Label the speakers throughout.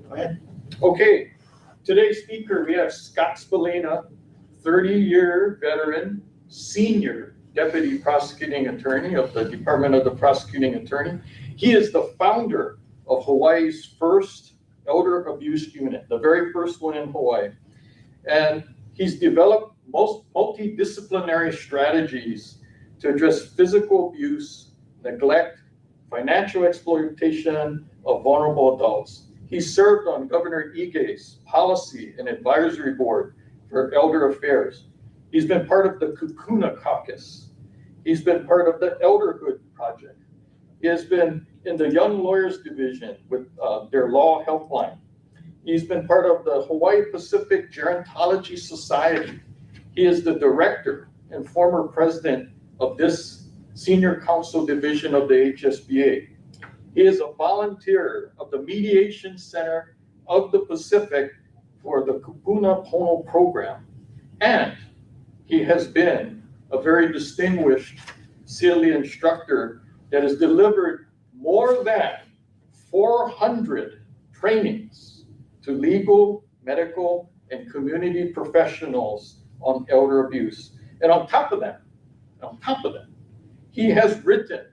Speaker 1: Go ahead.
Speaker 2: Okay, today's speaker, we have Scott Spallina, 30-year veteran, senior Deputy Prosecuting Attorney of the Department of the Prosecuting Attorney. He is the founder of Hawaii's first elder abuse unit, the very first one in Hawaii. And he's developed multidisciplinary strategies to address physical abuse, neglect, financial exploitation of vulnerable adults. He served on Governor Ige's policy and advisory board for elder affairs. He's been part of the Kupuna Caucus. He's been part of the Elderhood Project. He has been in the Young Lawyers Division with their law helpline. He's been part of the Hawaiʻi Pacific Gerontological Society. He is the director and former president of this Senior Counsel Division of the HSBA. He is a volunteer of the Mediation Center of the Pacific for the Kupuna Pono program. And he has been a very distinguished CLE instructor that has delivered more than 400 trainings to legal, medical, and community professionals on elder abuse. And on top of that, he has written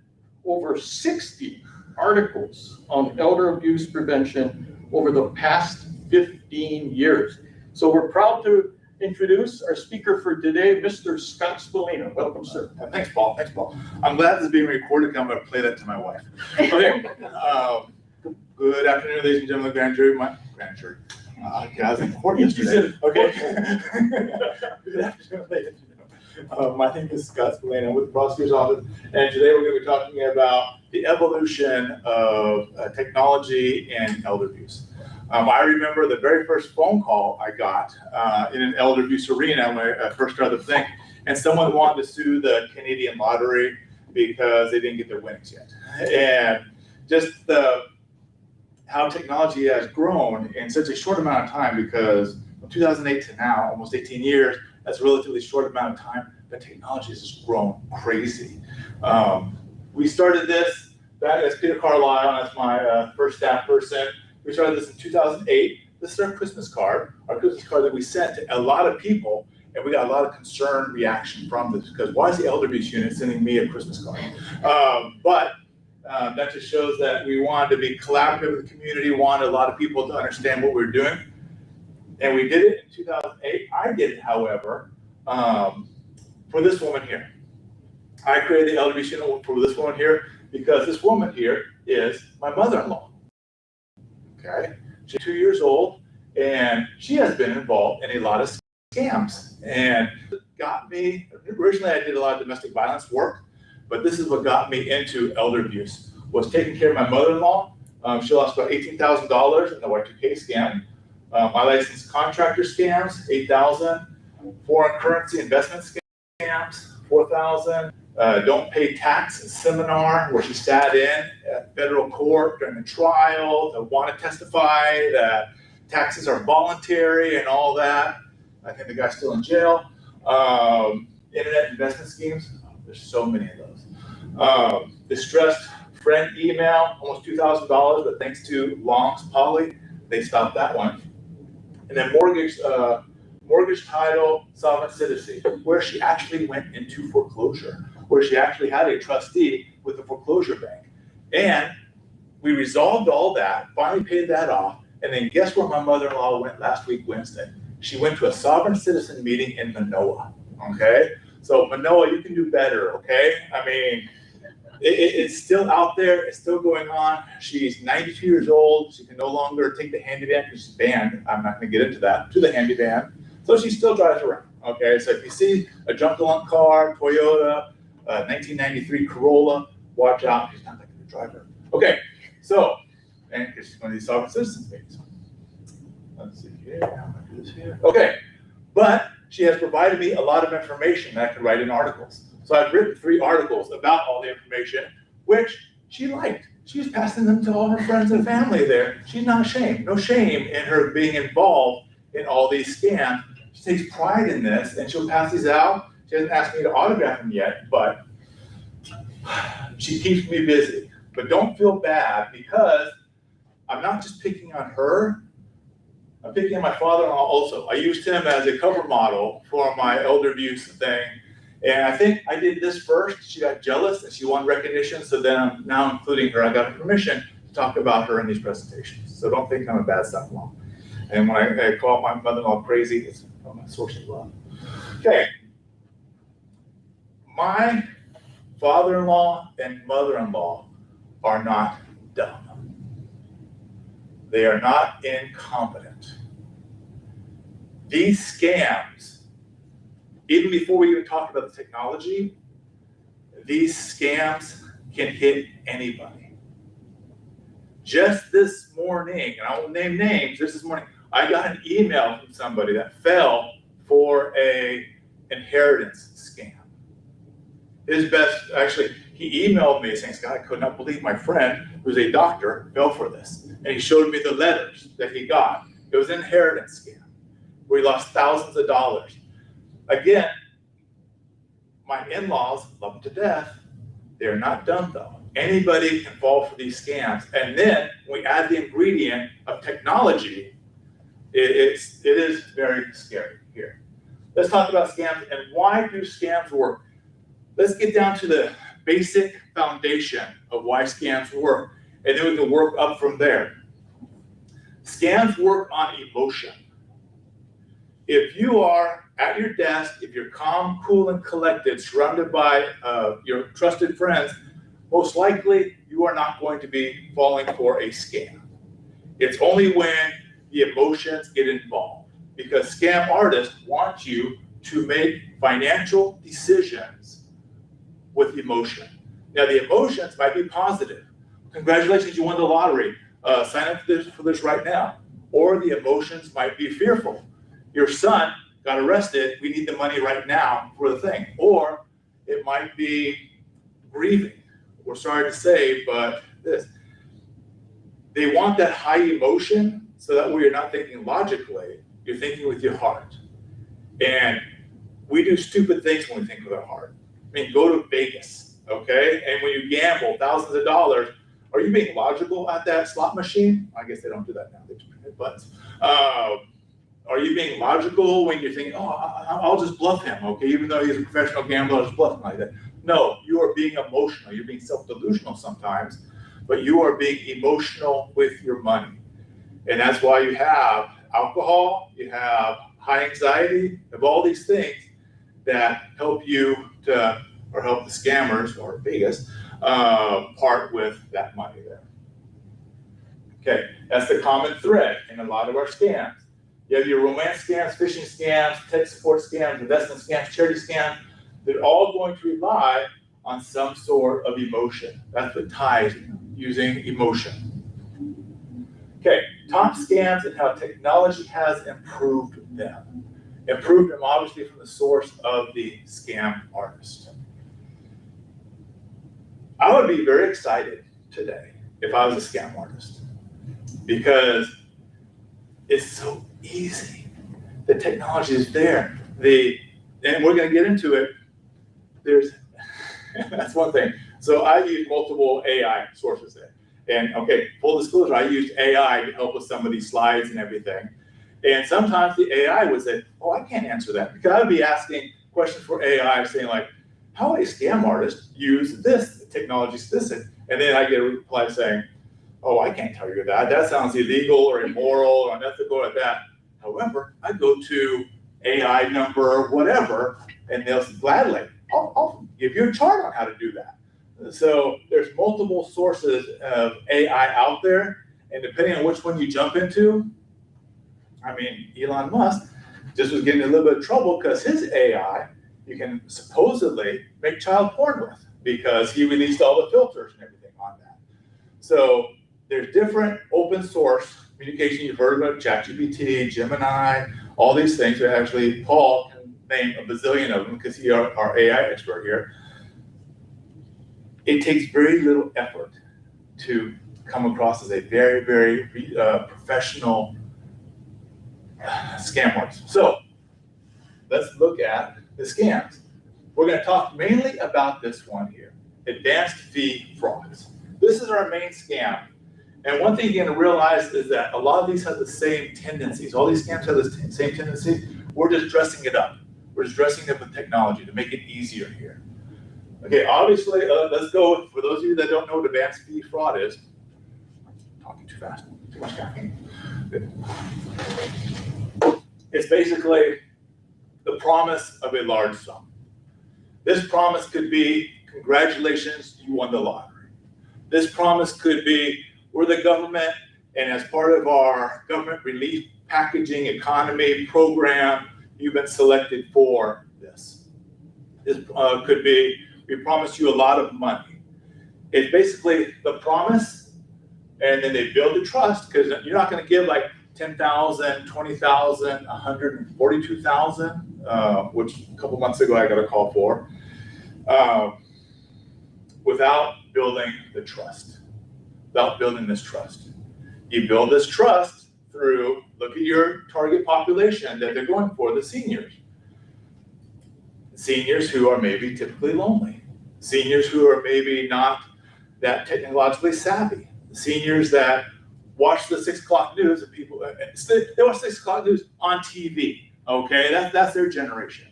Speaker 2: over 60 articles on elder abuse prevention over the past 15 years. So we're proud to introduce our speaker for today, Mr. Scott Spallina. Welcome, sir.
Speaker 3: Thanks, Paul. Thanks, Paul. I'm glad this is being recorded because I'm going to play that to my wife. Okay. Good afternoon, ladies and gentlemen, grand jury. I was in court yesterday. Okay. Good afternoon, ladies and gentlemen. My name is Scott Spallina. I'm with the prosecutor's office, and today we're going to be talking about the evolution of technology and elder abuse. I remember the very first phone call I got in an elder abuse arena when I first started the thing, and someone wanted to sue the Canadian lottery because they didn't get their winnings yet. And just how technology has grown in such a short amount of time, because from 2008 to now, almost 18 years, that's a relatively short amount of time, but technology has just grown crazy. We started this back as Peter Carlisle, that's my first staff person. We started this in 2008. This is our Christmas card that we sent to a lot of people, and we got a lot of concerned reaction from this, because why is the elder abuse unit sending me a Christmas card? But that just shows that we wanted to be collaborative with the community, wanted a lot of people to understand what we were doing. And we did it in 2008. I did it, however, for this woman here. I created the elder abuse unit for this woman here because this woman here is my mother-in-law. Okay, she's 2 years old, and she has been involved in a lot of scams. And it got me, originally I did a lot of domestic violence work, but this is what got me into elder abuse, was taking care of my mother-in-law. She lost about $18,000 in the Y2K scam. My licensed contractor scams, $8,000. Foreign currency investment scams, $4,000. Don't pay tax seminar, where she sat in at federal court during the trial to want to testify that taxes are voluntary and all that. I think the guy's still in jail. Internet investment schemes, there's so many of those. Distressed friend email, almost $2,000, but thanks to Long's Poly, they stopped that one. And then mortgage title, solvent citizenship, where she actually went into foreclosure, where she actually had a trustee with the foreclosure bank. And we resolved all that, finally paid that off, and then guess where my mother-in-law went last week, Wednesday? She went to a sovereign citizen meeting in Manoa, okay? So Manoa, you can do better, okay? I mean, it's still out there, it's still going on. She's 92 years old, she can no longer take the handy van because she's banned, I'm not gonna get into that, to the handy van. So she still drives around, okay? So if you see a junk-a-lunk car, Toyota, 1993 Corolla, watch out, she's not that good a driver. Okay, so, and she's one of these sovereign citizens meetings. Let's see here, I'm gonna do this here. Okay, but she has provided me a lot of information that I could write in articles. So I've written 3 articles about all the information, which she liked. She's passing them to all her friends and family there. She's not ashamed, no shame in her being involved in all these scams. She takes pride in this, and she'll pass these out. She hasn't asked me to autograph them yet, but she keeps me busy. But don't feel bad, because I'm not just picking on her, I'm picking on my father-in-law also. I used him as a cover model for my elder abuse thing. And I think I did this first. She got jealous and she wanted recognition. So then I'm now including her. I got permission to talk about her in these presentations. So don't think I'm a bad step-in-law. And when I call my mother-in-law crazy, it's from a source of love. Okay. My father-in-law and mother-in-law are not dumb. They are not incompetent. These scams, even before we even talk about the technology, these scams can hit anybody. Just this morning, and I won't name names, just this morning, I got an email from somebody that fell for a inheritance scam. He emailed me saying, Scott, I could not believe my friend, who's a doctor, fell for this. And he showed me the letters that he got. It was an inheritance scam where he lost thousands of dollars. Again, my in-laws love him to death. They're not dumb though. Anybody can fall for these scams. And then we add the ingredient of technology, it is very scary here. Let's talk about scams and why do scams work? Let's get down to the basic foundation of why scams work, and then we can work up from there. Scams work on emotion. If you are at your desk, if you're calm, cool, and collected, surrounded by your trusted friends, most likely you are not going to be falling for a scam. It's only when the emotions get involved, because scam artists want you to make financial decisions with emotion. Now the emotions might be positive. Congratulations, you won the lottery. Sign up for this right now. Or the emotions might be fearful. Your son got arrested, we need the money right now for the thing. Or it might be grieving. We're sorry to say, but this. They want that high emotion so that way you're not thinking logically, you're thinking with your heart. And we do stupid things when we think with our heart. I mean, go to Vegas, okay? And when you gamble thousands of dollars, are you being logical at that slot machine? I guess they don't do that now, they just hit buttons. Are you being logical when you're thinking, oh, I'll just bluff him, okay? Even though he's a professional gambler, I'll just bluff him like that. No, you are being emotional. You're being self-delusional sometimes, but you are being emotional with your money. And that's why you have alcohol, you have high anxiety, you have all these things that help you to, or help the scammers, or Vegas, part with that money there. Okay, that's the common thread in a lot of our scams. You have your romance scams, phishing scams, tech support scams, investment scams, charity scams. They're all going to rely on some sort of emotion. That's what ties using emotion. Okay, top scams and how technology has improved them. Improved them obviously from the source of the scam artist. I would be very excited today if I was a scam artist, because it's so easy. The technology is there. And we're going to get into it. That's one thing. So I use multiple AI sources there. And okay, full disclosure, I used AI to help with some of these slides and everything. And sometimes the AI would say, oh, I can't answer that. Because I would be asking questions for AI saying like, how would a scam artist use this technology system? And then I get a reply saying, oh, I can't tell you that. That sounds illegal or immoral or unethical or that. However, I go to AI number or whatever, and they'll gladly, I'll give you a chart on how to do that. So there's multiple sources of AI out there, and depending on which one you jump into, I mean, Elon Musk just was getting a little bit of trouble because his AI, you can supposedly make child porn with, because he released all the filters and everything on that. So there's different open source communication. You've heard about ChatGPT, Gemini, all these things. Actually, Paul can name a bazillion of them because he's our AI expert here. It takes very little effort to come across as a very, very professional scam artist. So let's look at the scams. We're going to talk mainly about this one here, advanced fee frauds. This is our main scam. And one thing you're gonna realize is that a lot of these have the same tendencies. All these scams have the same tendencies. We're just dressing it up. We're just dressing it up with technology to make it easier here. Okay, obviously, let's go, for those of you that don't know what advanced fee fraud is, talking too fast, too much caffeine. It's basically the promise of a large sum. This promise could be, congratulations, you won the lottery. This promise could be, we're the government, and as part of our government relief packaging economy program, you've been selected for this. This could be, we promise you a lot of money. It's basically the promise, and then they build the trust, because you're not going to give like 10,000, 20,000, 142,000, which a couple months ago I got a call for, without building the trust, without building this trust. You build this trust through, look at your target population that they're going for, the seniors. Seniors who are maybe typically lonely. Seniors who are maybe not that technologically savvy. Seniors that watch the 6 o'clock news and people, they watch 6 o'clock news on TV, okay? That's their generation.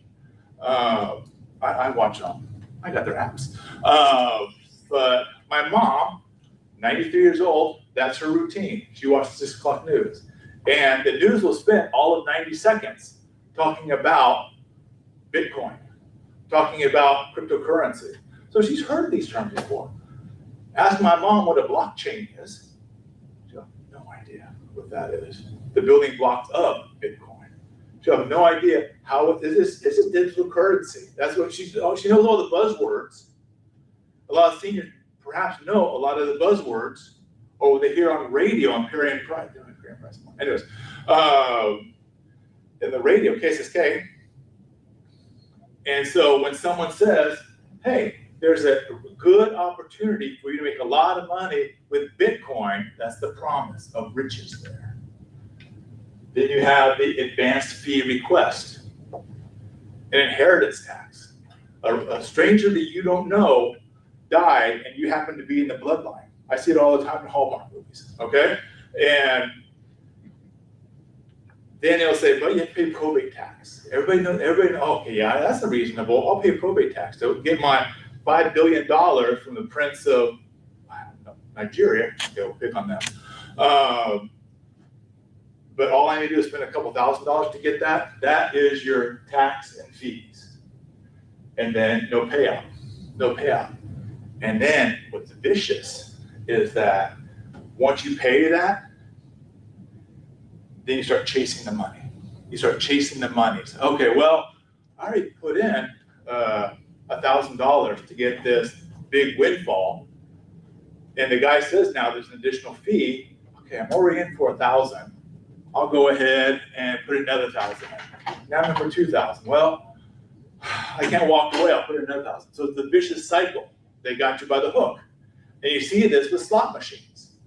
Speaker 3: I watch them, I got their apps. But my mom, 93 years old, that's her routine. She watches 6 o'clock news. And the news will spend all of 90 seconds talking about Bitcoin, talking about cryptocurrency. So she's heard these terms before. Ask my mom what a blockchain is. She'll have no idea what that is. The building blocks of Bitcoin. She'll have no idea how it is. This is digital currency. That's what she knows all the buzzwords. A lot of seniors perhaps know a lot of the buzzwords, or what they hear on radio on Period Price. Anyways, in the radio, KSSK. And so when someone says, hey, there's a good opportunity for you to make a lot of money with Bitcoin, that's the promise of riches there. Then you have the advanced fee request, an inheritance tax. A stranger that you don't know died and you happen to be in the bloodline. I see it all the time in Hallmark movies, okay? And then they'll say, but you have to pay probate tax. Everybody knows, okay, yeah, that's reasonable. I'll pay probate tax. So get my $5 billion from the Prince of, I don't know, Nigeria. Okay, we'll pick on them. But all I need to do is spend a couple $1,000s to get that. That is your tax and fees. And then no payout, no payout. And then what's vicious is that once you pay that, then you start chasing the money. You start chasing the money. So, okay, well, I already put in $1,000 to get this big windfall, and the guy says now there's an additional fee. Okay, I'm already in for $1,000. I'll go ahead and put another $1,000 in. Now I'm in for $2,000. Well, I can't walk away. I'll put in another $1,000. So it's the vicious cycle. They got you by the hook, and you see this with slot machines.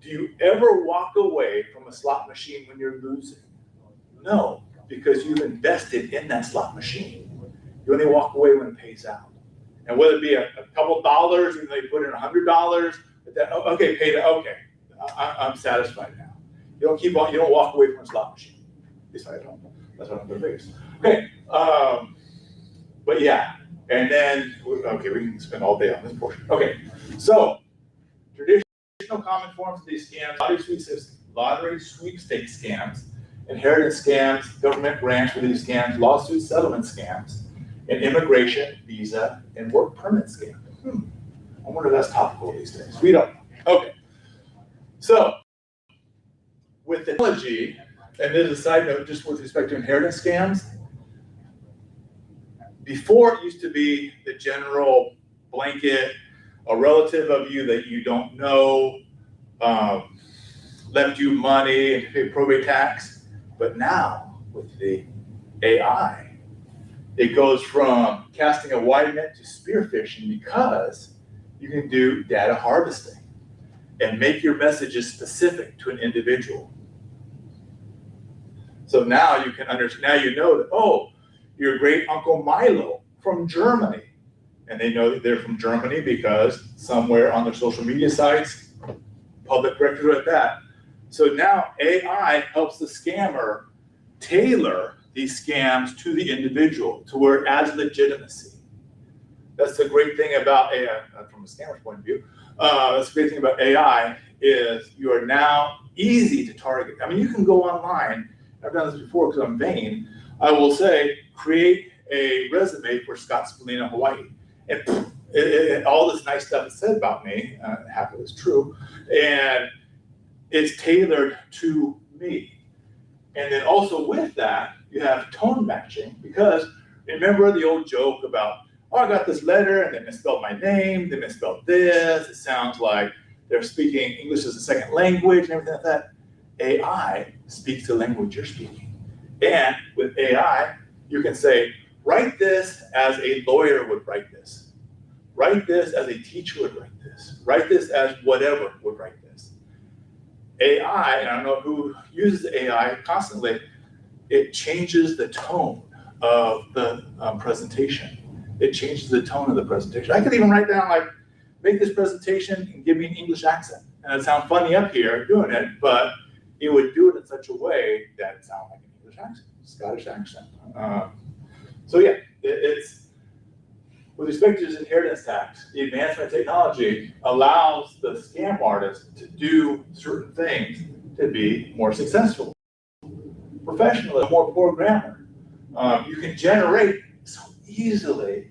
Speaker 3: Do you ever walk away from a slot machine when you're losing? No, because you've invested in that slot machine. You only walk away when it pays out. And whether it be a couple dollars, even though you put in $100, okay, paid it, okay, I'm satisfied now. You don't keep on, you don't walk away from a slot machine. At least I don't. That's what I'm the biggest. Okay, but yeah, and then, okay, we can spend all day on this portion. Okay, so traditional common forms of these scams: lottery sweepstakes scams, inheritance scams, government grants for these scams, lawsuit settlement scams, and immigration, visa, and work permit scams. I wonder if that's topical these days. We don't know. Okay, so with technology, and this is a side note just with respect to inheritance scams, before it used to be the general blanket, a relative of you that you don't know left you money and to pay probate tax. But now with the AI, it goes from casting a wide net to spearfishing, because you can do data harvesting and make your messages specific to an individual. So now you can understand, now you know that, oh, your great uncle Milo from Germany. And they know that they're from Germany because somewhere on their social media sites, public record at that. So now AI helps the scammer tailor these scams to the individual to where it adds legitimacy. That's the great thing about AI, from a scammer's point of view. That's the great thing about AI is you are now easy to target. I mean, you can go online. I've done this before because I'm vain. I will say, create a resume for Scott Spallina, Hawaii. And all this nice stuff is said about me, half of it is true, and it's tailored to me. And then also with that, you have tone matching, because remember the old joke about, oh, I got this letter and they misspelled my name, they misspelled this, it sounds like they're speaking English as a second language and everything like that. AI speaks the language you're speaking. And with AI, you can say, write this as a lawyer would write this. Write this as a teacher would write this. Write this as whatever would write this. AI, and I don't know who uses AI constantly, it changes the tone of the presentation. It changes the tone of the presentation. I could even write down, like, make this presentation and give me an English accent. And it'd sound funny up here doing it, but it would do it in such a way that it sounded like an English accent, Scottish accent. So yeah, it's, with respect to this inheritance tax, the advancement of technology allows the scam artist to do certain things to be more successful. Professionally, more poor grammar. You can generate so easily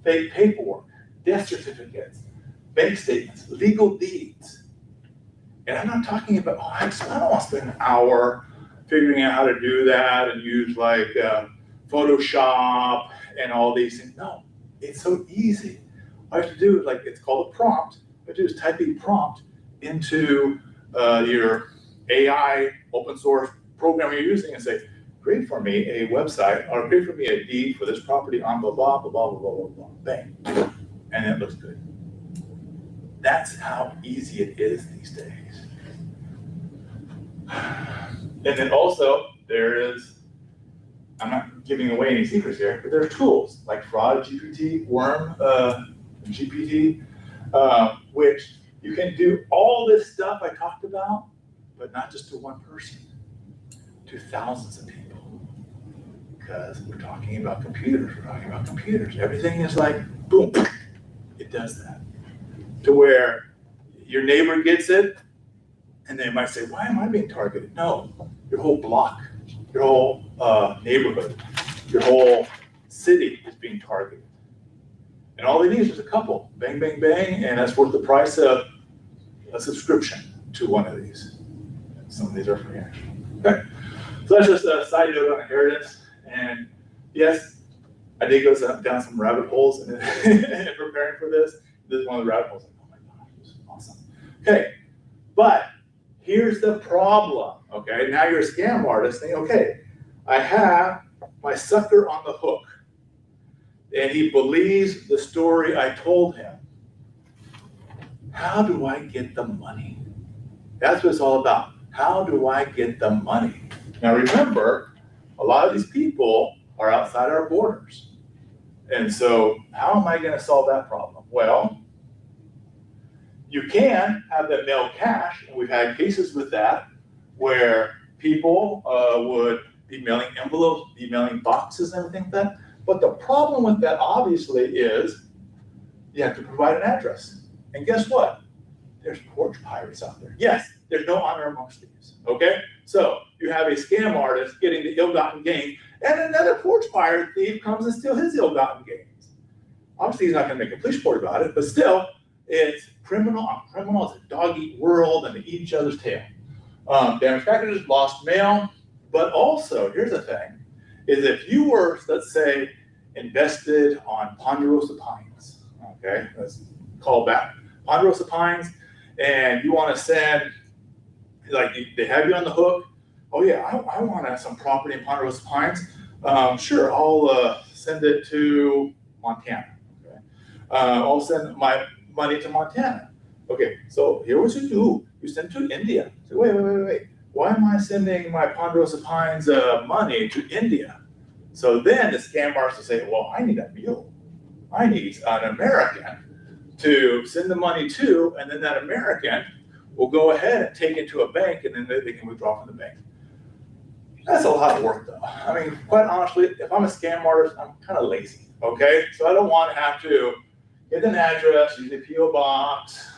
Speaker 3: fake paperwork, death certificates, bank statements, legal deeds. And I'm not talking about, oh, I don't want to spend an hour figuring out how to do that and use like Photoshop and all these things. No, it's so easy. All you have to do is, like, it's called a prompt. What you do is type a prompt into your AI open source program you're using and say, create for me a website or create for me a deed for this property on blah, blah, blah, blah, blah, blah, blah, bang. And it looks good. That's how easy it is these days. And then also there is, I'm not giving away any secrets here, but there are tools like Fraud GPT, Worm GPT, which you can do all this stuff I talked about, but not just to one person, to thousands of people. Because we're talking about computers, Everything is like, boom, it does that. To where your neighbor gets it, and they might say, why am I being targeted? No, your whole block, your whole neighborhood, your whole city is being targeted. And all they need is just a couple, bang, bang, bang, and that's worth the price of a subscription to one of these. Some of these are free, actually. Okay, so that's just a side note on inheritance. And yes, I did go down some rabbit holes in preparing for this. This is one of the rabbit holes. Oh my gosh, this is awesome. Okay, but here's the problem. Okay, now you're a scam artist thinking, okay, I have my sucker on the hook, and he believes the story I told him. How do I get the money? That's what it's all about. How do I get the money? Now remember, a lot of these people are outside our borders. And so how am I going to solve that problem? Well, you can have them mail cash, and we've had cases with that where people would be mailing envelopes, be mailing boxes and everything like that. But the problem with that obviously is you have to provide an address. And guess what? There's porch pirates out there. Yes, there's no honor amongst thieves, okay? So you have a scam artist getting the ill-gotten gains, and another porch pirate thief comes and steals his ill-gotten gains. Obviously, he's not gonna make a police report about it, but still, it's criminal on criminal. It's a dog-eat world, and they eat each other's tail. Damaged packages, lost mail, but also, here's the thing, is if you were, let's say, invested on Ponderosa Pines, okay? Let's call back Ponderosa Pines, and you want to send, like, they have you on the hook. Oh yeah, I want some property in Ponderosa Pines. Sure, I'll send it to Montana. Okay, I'll send my money to Montana. Okay, so here what you do: you send to India. So wait. Why am I sending my Ponderosa Pines money to India? So then the scam artist will say, well, I need a mule. I need an American to send the money to, and then that American will go ahead and take it to a bank, and then they can withdraw from the bank. That's a lot of work, though. I mean, quite honestly, if I'm a scam artist, I'm kind of lazy, okay? So I don't want to have to get an address, use a PO box,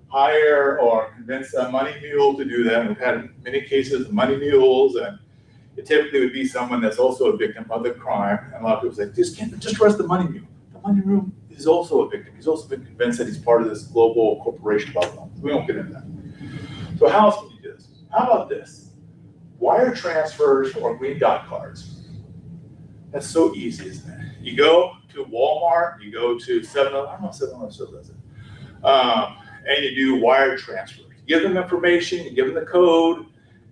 Speaker 3: hire or convince a money mule to do that. We've had many cases of money mules, and it typically would be someone that's also a victim of the crime. And a lot of people say, just arrest the money mule. The money mule is also a victim. He's also been convinced that he's part of this global corporation, blah, blah, blah. We won't get into that. So how else can you do this? How about this? Wire transfers or green dot cards. That's so easy, isn't it? You go to Walmart, you go to 7-Eleven, I don't know if 7-Eleven still does it, and you do wire transfers. You give them information, you give them the code,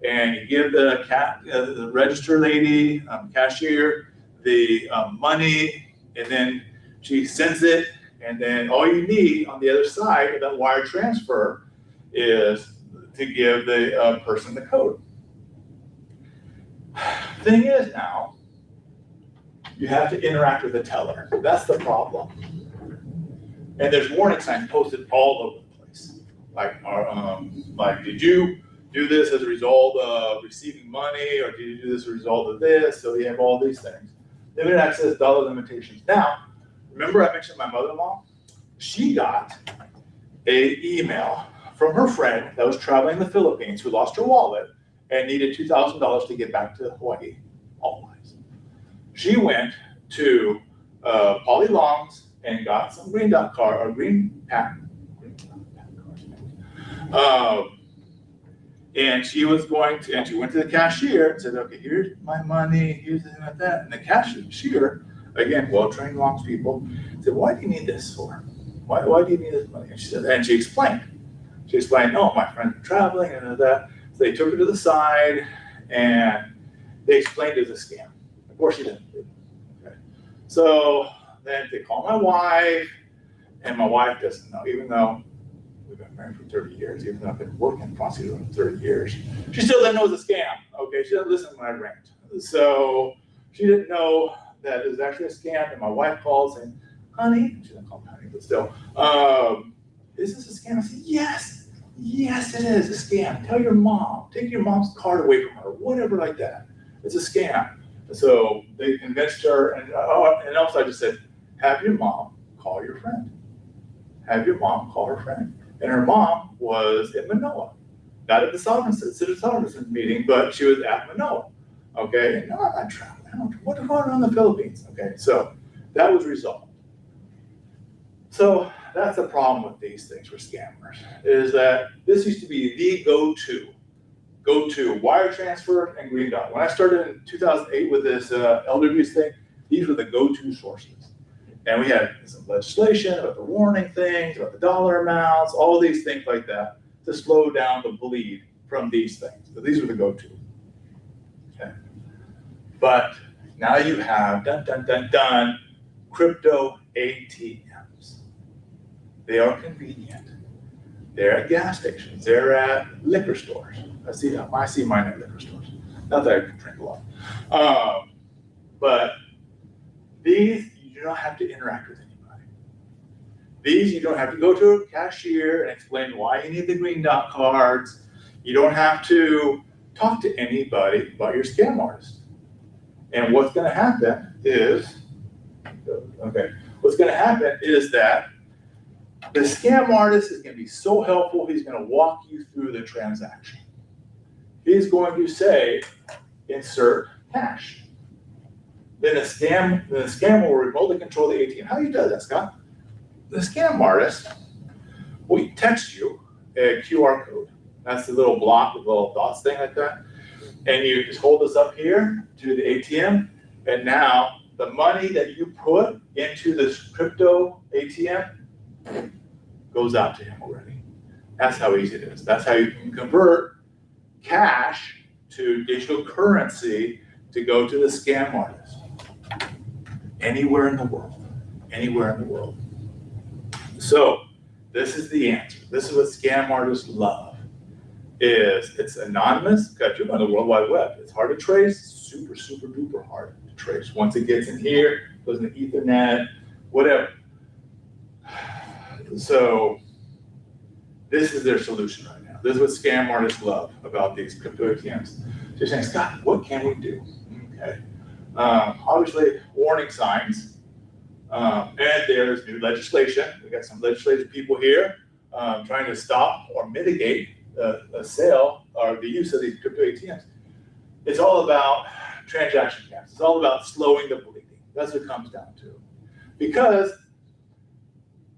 Speaker 3: and you give the register lady, cashier, the money, and then she sends it, and then all you need on the other side of that wire transfer is to give the person the code. Thing is now, you have to interact with the teller. That's the problem. And there's warning signs posted all over the place. Like, did you do this as a result of receiving money, or did you do this as a result of this? So you have all these things. Limited access, dollar limitations. Now, remember I mentioned my mother-in-law? She got an email from her friend that was traveling in the Philippines who lost her wallet and needed $2,000 to get back to Hawaii. All wise. She went to Polly Long's and got some green dot card or green pack cards. And she was going to, and she went to the cashier and said, okay, here's my money, here's this and that. And the cashier, again, well-trained Long's people, said, why do you need this for? Why do you need this money? And she said, and she explained. She explained, oh, my friend's traveling and that. So they took her to the side and they explained it was a scam. Of course she didn't. Okay. So then they call my wife, and my wife doesn't know, even though we've been married for 30 years, even though I've been working prosecuting for 30 years, she still didn't know it was a scam. Okay, she didn't listen when I rant. So she didn't know that it was actually a scam, and my wife calls and, honey, she didn't call me honey, but still, is this a scam? I said, yes, it is a scam. Tell your mom, take your mom's card away from her, whatever like that. It's a scam. So they convinced her, and also I just said, have your mom call your friend. Have your mom call her friend. And her mom was in Manoa, not at the Citizen Sovereignty meeting, but she was at Manoa. Okay, and no, I'm not traveling. What's going on in the Philippines? Okay, so that was resolved. So that's the problem with these things for scammers, is that this used to be the go-to wire transfer and green dot. When I started in 2008 with this elder abuse thing, these were the go-to sources. And we had some legislation about the warning things, about the dollar amounts, all these things like that to slow down the bleed from these things. So these were the go-to. Okay. But now you have crypto ATMs. They are convenient. They're at gas stations. They're at liquor stores. I see mine at liquor stores. Not that I drink a lot. But these, you do not have to interact with anybody. These, you don't have to go to a cashier and explain why you need the green dot cards. You don't have to talk to anybody but your scam artist. And what's going to happen is, that the scam artist is going to be so helpful, he's going to walk you through the transaction. He's going to say, insert cash. Then the scammer will remotely control the ATM. How do you do that, Scott? The scam artist will text you a QR code. That's the little block with little dots thing like that. And you just hold this up here to the ATM. And now the money that you put into this crypto ATM goes out to him already. That's how easy it is. That's how you can convert cash to digital currency to go to the scam artist. Anywhere in the world. Anywhere in the world. So this is the answer. This is what scam artists love. It's anonymous, got you on the World Wide Web. It's hard to trace, super, super duper hard to trace. Once it gets in here, goes into Ethernet, whatever. So this is their solution right now. This is what scam artists love about these crypto ATMs. They're saying, Scott, what can we do? Okay. Obviously, warning signs. And there's new legislation. We got some legislative people here trying to stop or mitigate the sale or the use of these crypto ATMs. It's all about transaction caps. It's all about slowing the bleeding. That's what it comes down to. Because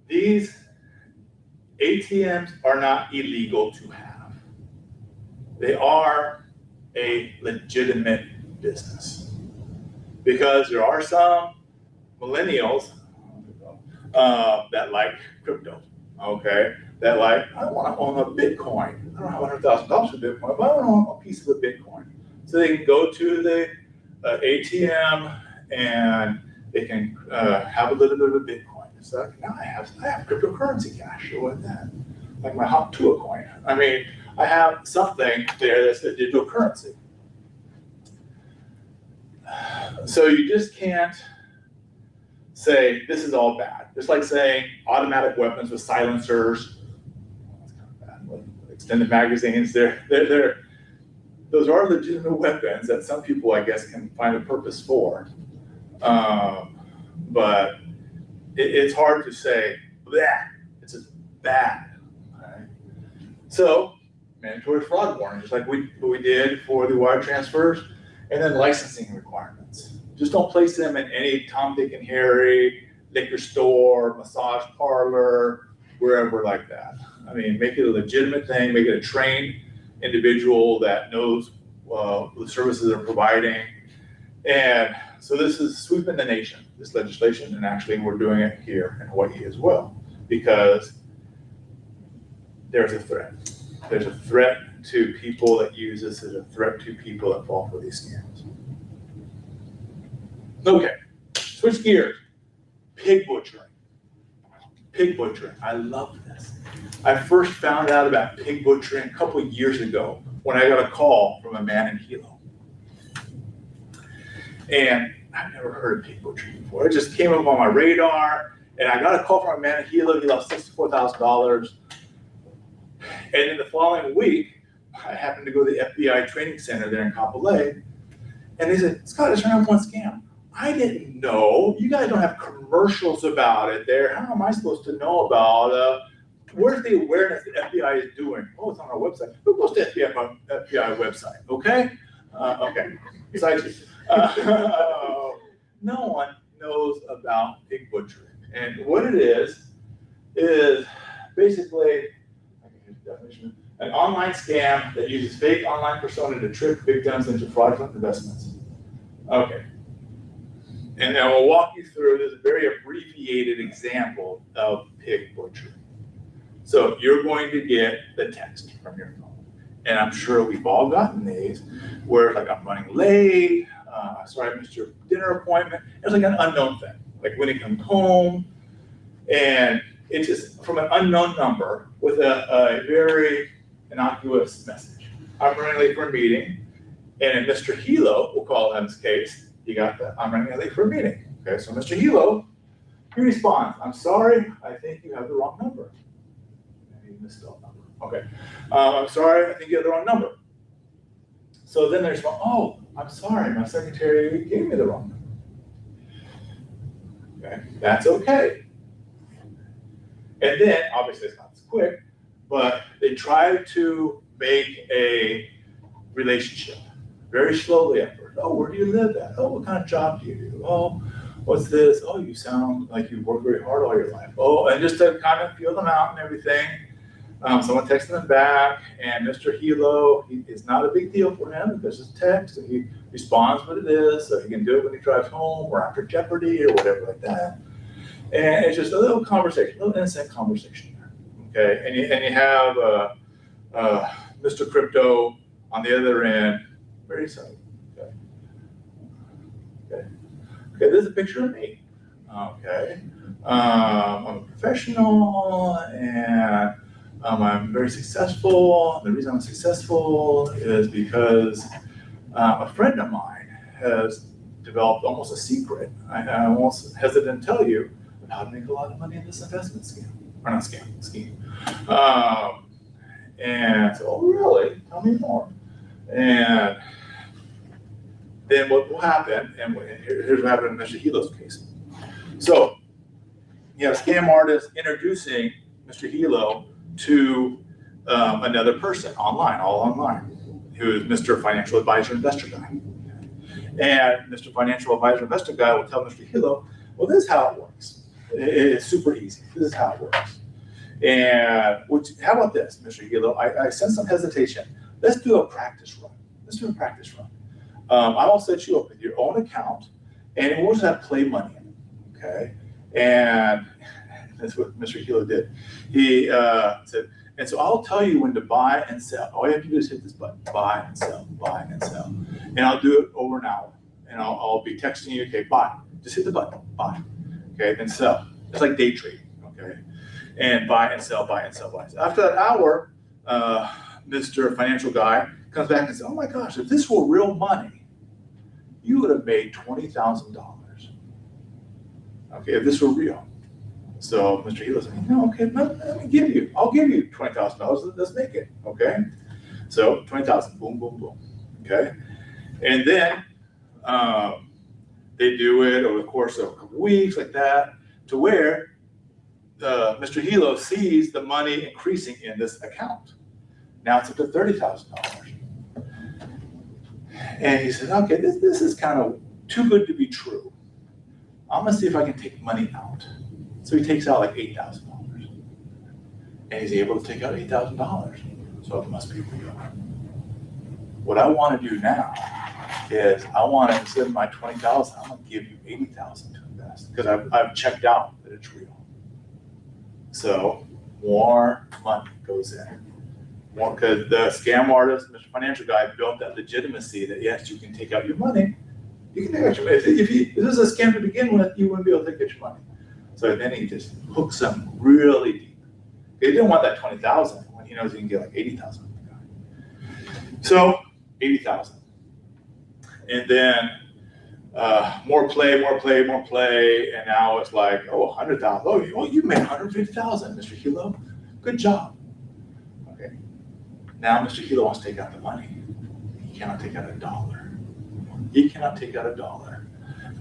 Speaker 3: these ATMs are not illegal to have. They are a legitimate business. Because there are some millennials that like crypto, okay? That like, I want to own a Bitcoin. I don't have $100,000 for Bitcoin, but I want to own a piece of a Bitcoin. So they can go to the ATM and they can have a little bit of a Bitcoin. It's like, now I have cryptocurrency cash. So what that? Like my Hop Tua coin. I mean, I have something there that's a digital currency. So you just can't say this is all bad. Just like saying automatic weapons with silencers, that's kind of bad. With extended magazines, those are legitimate weapons that some people, I guess, can find a purpose for. But it's hard to say that it's just bad. Okay? So mandatory fraud warning, just like we did for the wire transfers, and then licensing requirements. Just don't place them in any Tom, Dick, and Harry, liquor store, massage parlor, wherever like that. I mean, make it a legitimate thing, make it a trained individual that knows the services they're providing. And so this is sweeping the nation, this legislation, and actually we're doing it here in Hawaii as well, because there's a threat. There's a threat to people that use this, there's a threat to people that fall for these scams. Okay, switch gears. Pig butchering. Pig butchering, I love this. I first found out about pig butchering a couple of years ago when I got a call from a man in Hilo. And I've never heard of pig butchering before. It just came up on my radar, and I got a call from a man in Hilo. He lost $64,000. And then the following week, I happened to go to the FBI training center there in Kapolei, and they said, Scott, it's your number one scam. I didn't know. You guys don't have commercials about it there. How am I supposed to know about where's the awareness the FBI is doing? Oh, it's on our website. Who goes to FBI website? Okay? Okay. Besides, no one knows about pig butchery. And what it is basically an online scam that uses fake online persona to trick victims into fraudulent investments. Okay. And then we'll walk you through this very abbreviated example of pig butchery. So you're going to get the text from your phone. And I'm sure we've all gotten these where it's like, I'm running late, sorry I missed your dinner appointment. It's like an unknown thing. Like when he comes home, and it's just from an unknown number with a very innocuous message. I'm running late for a meeting. And in Mr. Hilo, we'll call him his case, you got that, I'm running late for a meeting. Okay, so Mr. Hilo, he responds, I'm sorry, I think you have the wrong number. Maybe misspelled number. Okay, I'm sorry, I think you have the wrong number. So then they respond, oh, I'm sorry, my secretary gave me the wrong number. Okay, that's okay. And then, obviously it's not as quick, but they try to make a relationship very slowly at first. Oh, where do you live at? Oh, what kind of job do you do? Oh, what's this? Oh, you sound like you've worked very hard all your life. Oh, and just to kind of feel them out and everything. Someone texted them back, and Mr. Hilo, it's not a big deal for him because it's text, and he responds what it is, so he can do it when he drives home or after Jeopardy or whatever like that. And it's just a little conversation, a little innocent conversation there. Okay, and you have Mr. Crypto on the other end, very excited. Okay, this is a picture of me. Okay, I'm a professional and I'm very successful. The reason I'm successful is because a friend of mine has developed almost a secret. I'm almost hesitant to tell you how to make a lot of money in this investment scheme. or not scam, scheme. And so, oh, really? Tell me more. And then what will happen, and here's what happened in Mr. Hilo's case. So you have a scam artist introducing Mr. Hilo to another person online, all online, who is Mr. Financial Advisor Investor Guy. And Mr. Financial Advisor Investor Guy will tell Mr. Hilo, well, this is how it works. It's super easy. This is how it works. And how about this, Mr. Hilo? I sense some hesitation. Let's do a practice run. Let's do a practice run. I will set you up with your own account, and we'll just have play money in it, okay? And that's what Mr. Hilo did. He said, and so I'll tell you when to buy and sell. All you have to do is hit this button, buy and sell, buy and sell. And I'll do it over an hour. And I'll be texting you, okay, buy. Just hit the button, buy. Okay, then sell. It's like day trading, okay? And buy and sell, buy and sell, buy and sell. After that hour, Mr. Financial Guy comes back and says, oh my gosh, if this were real money, you would have made $20,000. Okay, if this were real. So Mr. Hilo said, no, okay, I'll give you $20,000, let's make it, okay? So 20,000, boom, boom, boom, okay? And then they do it over the course of a couple weeks like that, to where Mr. Hilo sees the money increasing in this account. Now it's up to $30,000. And he said, okay, this is kind of too good to be true. I'm gonna see if I can take money out. So he takes out like $8,000. And he's able to take out $8,000. So it must be real. What I want to do now is I want to, instead of my $20,000, I'm gonna give you $80,000 to invest, because I've checked out that it's real. So more money goes in. More, because the scam artist, Mr. Financial Guy, built that legitimacy that yes, you can take out your money. You can take out your money. If this is a scam to begin with, you wouldn't be able to take out your money. So then he just hooks them really deep. He didn't want that 20,000 when he knows he can get like 80,000. So 80,000, and then more play, and now it's like, oh, 100,000. Oh, you made 150,000, Mr. Hilo. Good job. Okay. Now Mr. Hilo wants to take out the money. He cannot take out a dollar. He cannot take out a dollar.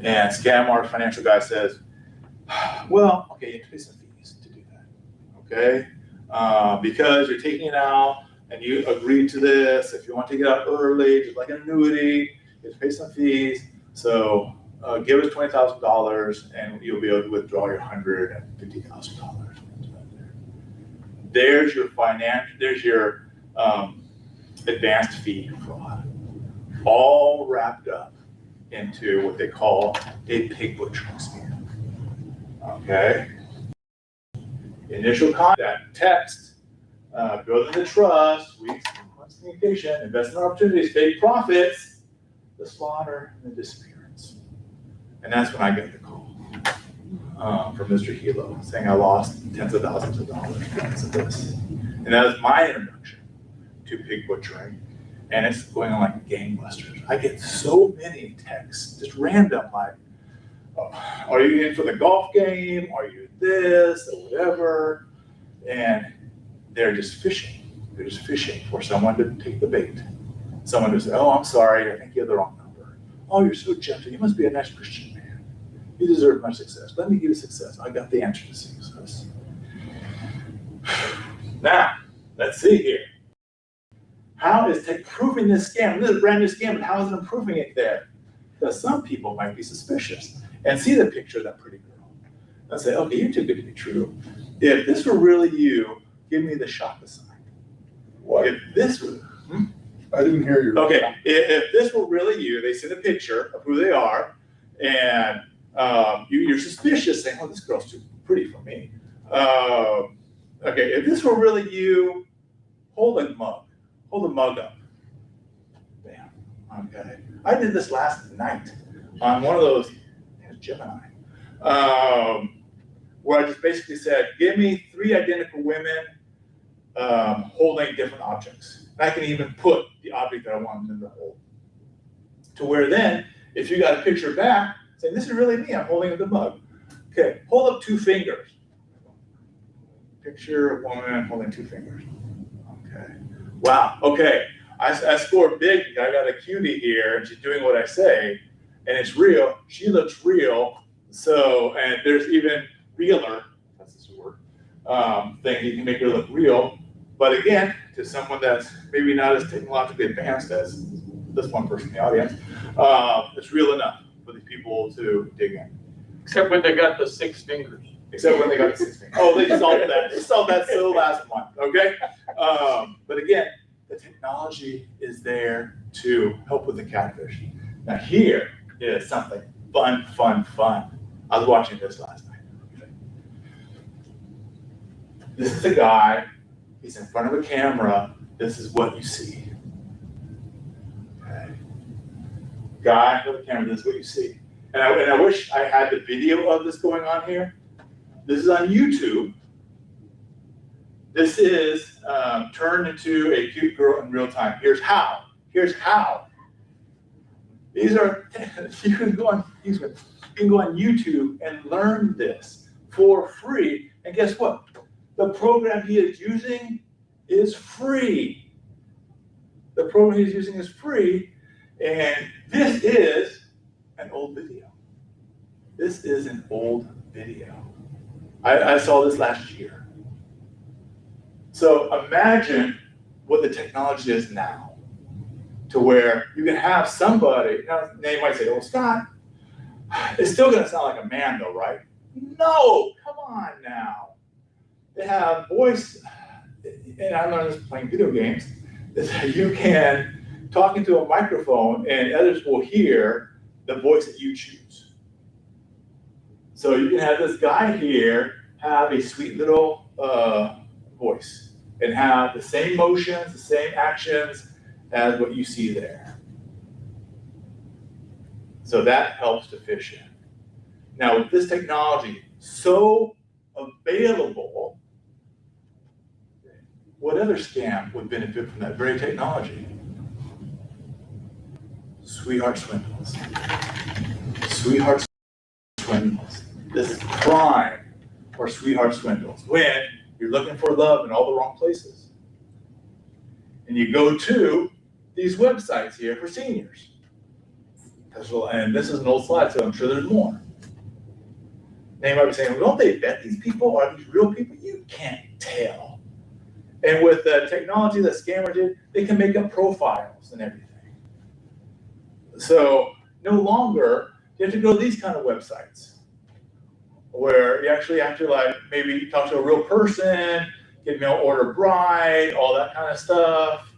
Speaker 3: And scam artist Financial Guy says, well, okay, you have to pay some fees to do that, okay? Because you're taking it out and you agreed to this. If you want to take it out early, just like an annuity, you have to pay some fees. So give us $20,000 and you'll be able to withdraw your $150,000. There's your advanced fee fraud, all wrapped up into what they call a pig butchering scheme. Okay. Initial contact, text, building the trust, weeks, months communication, investment opportunities, fake profits, the slaughter, and the disappearance. And that's when I get the call from Mr. Hilo saying I lost tens of thousands of dollars because of this. And that was my introduction to pig butchering. And it's going on like gangbusters. I get so many texts, just random, like, are you in for the golf game? Are you this or whatever? And they're just fishing. They're just fishing for someone to take the bait. Someone to say, oh, I'm sorry, I think you have the wrong number. Oh, you're so gentle. You must be a nice Christian man. You deserve much success. Let me give you success. I got the answer to success. Now, let's see here. How is tech proving this scam? This is a brand new scam, but how is it improving it there? Because some people might be suspicious and see the picture of that pretty girl and say, okay, you're too good to be true. If this were really you, give me the shaka sign.
Speaker 1: What?
Speaker 3: If this were,
Speaker 1: I didn't hear you.
Speaker 3: okay, if this were really you, they send a picture of who they are, and you're suspicious, saying, oh, this girl's too pretty for me. Okay, if this were really you, hold the mug up. Bam. Okay. I did this last night on one of those, Gemini, where I just basically said, give me 3 identical women holding different objects. And I can even put the object that I want them to hold. To where then, if you got a picture back, saying, this is really me, I'm holding up the mug. Okay, hold up 2 fingers. Picture of a woman holding 2 fingers. Okay. Wow. Okay. I scored big. I got a cutie here, and she's doing what I say, and it's real. She looks real. So, and there's even realer, that's this word, thing you can make her look real. But again, to someone that's maybe not as technologically advanced as this one person in the audience, it's real enough for these people to dig in.
Speaker 2: Except when they got the 6 fingers.
Speaker 3: Except when they got the 6 fingers. Oh, they solved that. They solved that so last month, okay? But again, the technology is there to help with the catfish. Now here is something fun. I was watching this last night. Okay. This is a guy, he's in front of a camera. This is what you see. Okay. Guy with a camera, this is what you see. And I wish I had the video of this going on here. This is on YouTube. This is turned into a cute girl in real time. Here's how. Here's how. These are, you can go on YouTube and learn this for free. And guess what? The program he is using is free. The program he's using is free. And this is an old video. This is an old video. I saw this last year. So imagine what the technology is now, to where you can have somebody, now you might say, oh, Scott, it's still gonna sound like a man though, right? No, come on now. They have voice, and I learned this playing video games, that you can talk into a microphone and others will hear the voice that you choose. So you can have this guy here have a sweet little voice and have the same motions, the same actions as what you see there. So that helps to fish in. Now with this technology so available, what other scam would benefit from that very technology? Sweetheart swindles. Sweetheart swindles. This is prime for sweetheart swindles. When you're looking for love in all the wrong places. And you go to these websites here for seniors. And this is an old slide, so I'm sure there's more. They might be saying, well, don't they vet these people? Are these real people? You can't tell. And with the technology that scammers did, they can make up profiles and everything. So no longer do you have to go to these kind of websites where you actually have to, like, maybe talk to a real person, get mail order bride, all that kind of stuff.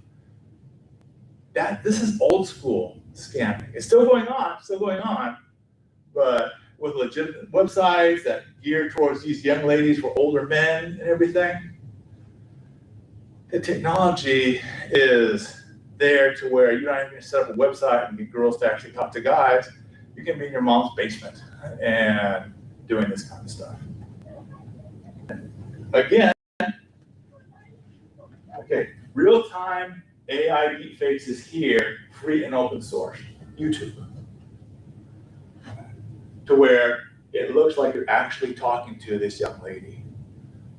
Speaker 3: This is old school scamming. It's still going on, but with legitimate websites that gear towards these young ladies for older men and everything. The technology is there to where you're not even going to set up a website and get girls to actually talk to guys. You can be in your mom's basement and doing this kind of stuff. Again, okay, real-time AI deepfakes is here, free and open source, YouTube. To where it looks like you're actually talking to this young lady.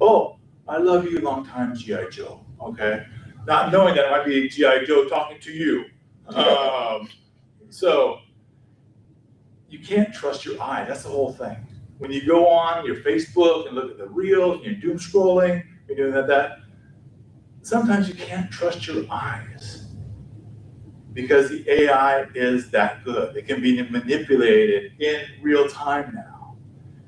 Speaker 3: Oh, I love you, long time G.I. Joe, okay? Not knowing that it might be G.I. Joe talking to you. So you can't trust your eye, that's the whole thing. When you go on your Facebook and look at the reels, and you're doom scrolling, you're doing that, sometimes you can't trust your eyes because the AI is that good. It can be manipulated in real time now.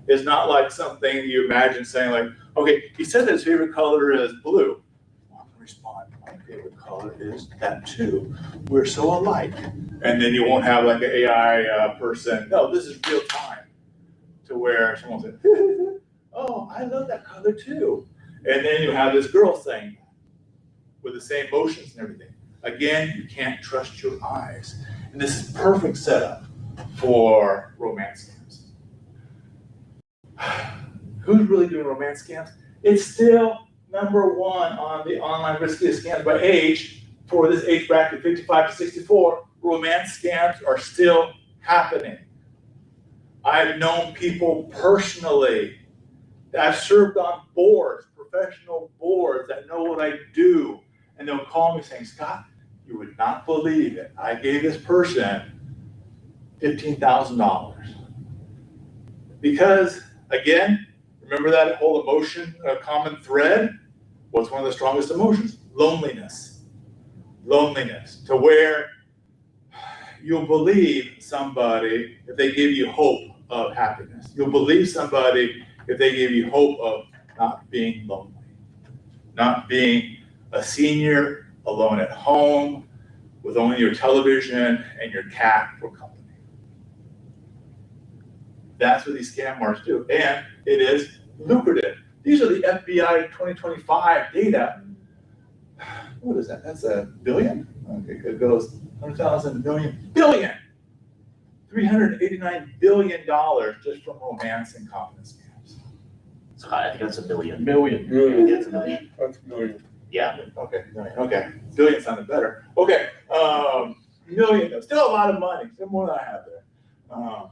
Speaker 3: It's not like something you imagine saying like, okay, he said that his favorite color is blue. I'm gonna respond, my favorite color is that too. We're so alike. And then you won't have like an AI person, no, this is real time. To where someone says, oh, I love that color too. And then you have this girl saying that with the same motions and everything. Again, you can't trust your eyes. And this is perfect setup for romance scams. Who's really doing romance scams? It's still number one on the online riskiest scams by age. For this age bracket, 55 to 64, romance scams are still happening. I've known people personally that I've served on boards, professional boards that know what I do. And they'll call me saying, Scott, you would not believe it. I gave this person $15,000. Because, again, remember that whole emotion, common thread? What's one of the strongest emotions? Loneliness. Loneliness. To where you'll believe somebody if they give you hope of happiness. You'll believe somebody if they give you hope of not being lonely. Not being a senior alone at home with only your television and your cat for company. That's what these scam artists do, and it is lucrative. These are the FBI 2025 data. What is that? That's a billion? Okay, it goes 100,000 million, billion. $389 billion just from romance and confidence scams.
Speaker 4: So I think that's a billion.
Speaker 2: Million.
Speaker 4: Yeah, it's a million.
Speaker 1: That's million.
Speaker 4: Yeah.
Speaker 3: Okay, million. Okay, billion sounded better. Okay, million, still a lot of money, still more than I have there.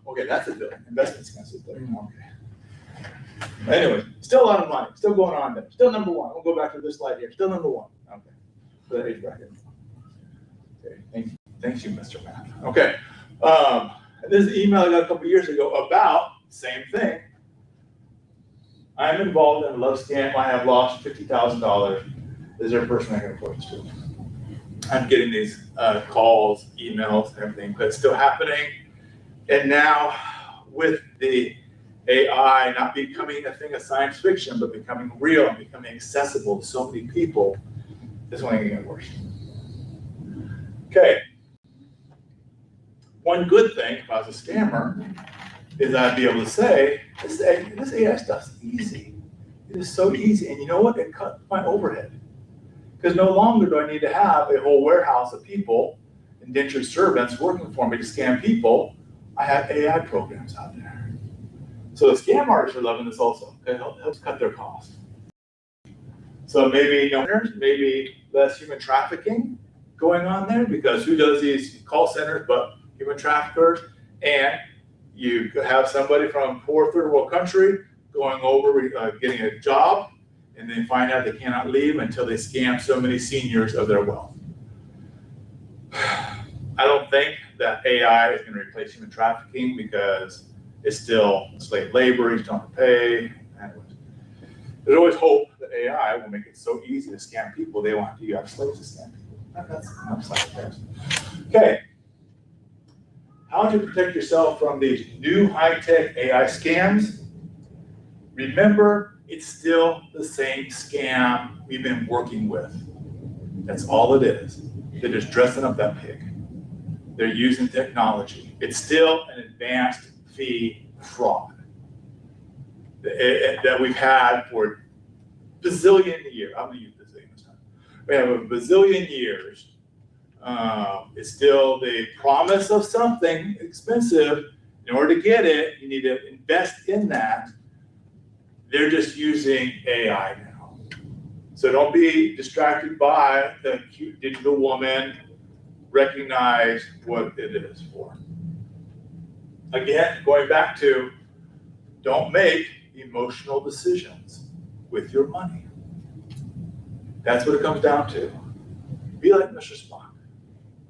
Speaker 3: Okay, that's a billion. Investment scams is billion. Okay. Anyway, still a lot of money, still going on there. Still number one. We'll go back to this slide here. Still number one. Okay. For the age bracket. Okay. Thanks you, Mr. Math. Okay. This is an email I got a couple years ago about the same thing. I'm involved in a love scam. I have lost $50,000. Is there a person I can report this to? I'm getting these calls, emails, and everything, but it's still happening. And now with the AI not becoming a thing of science fiction, but becoming real and becoming accessible to so many people, it's only going to get worse. Okay. One good thing if I was a scammer is I'd be able to say, this AI stuff's easy. It is so easy. And you know what? It cut my overhead. Because no longer do I need to have a whole warehouse of people, indentured servants working for me to scam people. I have AI programs out there. So the scam artists are loving this also. It helps cut their costs. So maybe maybe less human trafficking going on there, because who does these call centers but human traffickers? And you could have somebody from a poor third world country going over, getting a job, and they find out they cannot leave until they scam so many seniors of their wealth. I don't think that AI is going to replace human trafficking because it's still slave labor, you don't have to pay. Anyways, there's always hope that AI will make it so easy to scam people, they won't have to have slaves to scam people. That's enough side. Okay. How to protect yourself from these new high-tech AI scams? Remember, it's still the same scam we've been working with. That's all it is. They're just dressing up that pig. They're using technology. It's still an advanced fee fraud that we've had for bazillion years. I'm gonna use bazillion this time. We have a bazillion years. It's still the promise of something expensive. In order to get it, you need to invest in that. They're just using AI now. So don't be distracted by the cute digital woman. Recognize what it is for. Again, going back to, don't make emotional decisions with your money. That's what it comes down to. Be like Mr. Spock.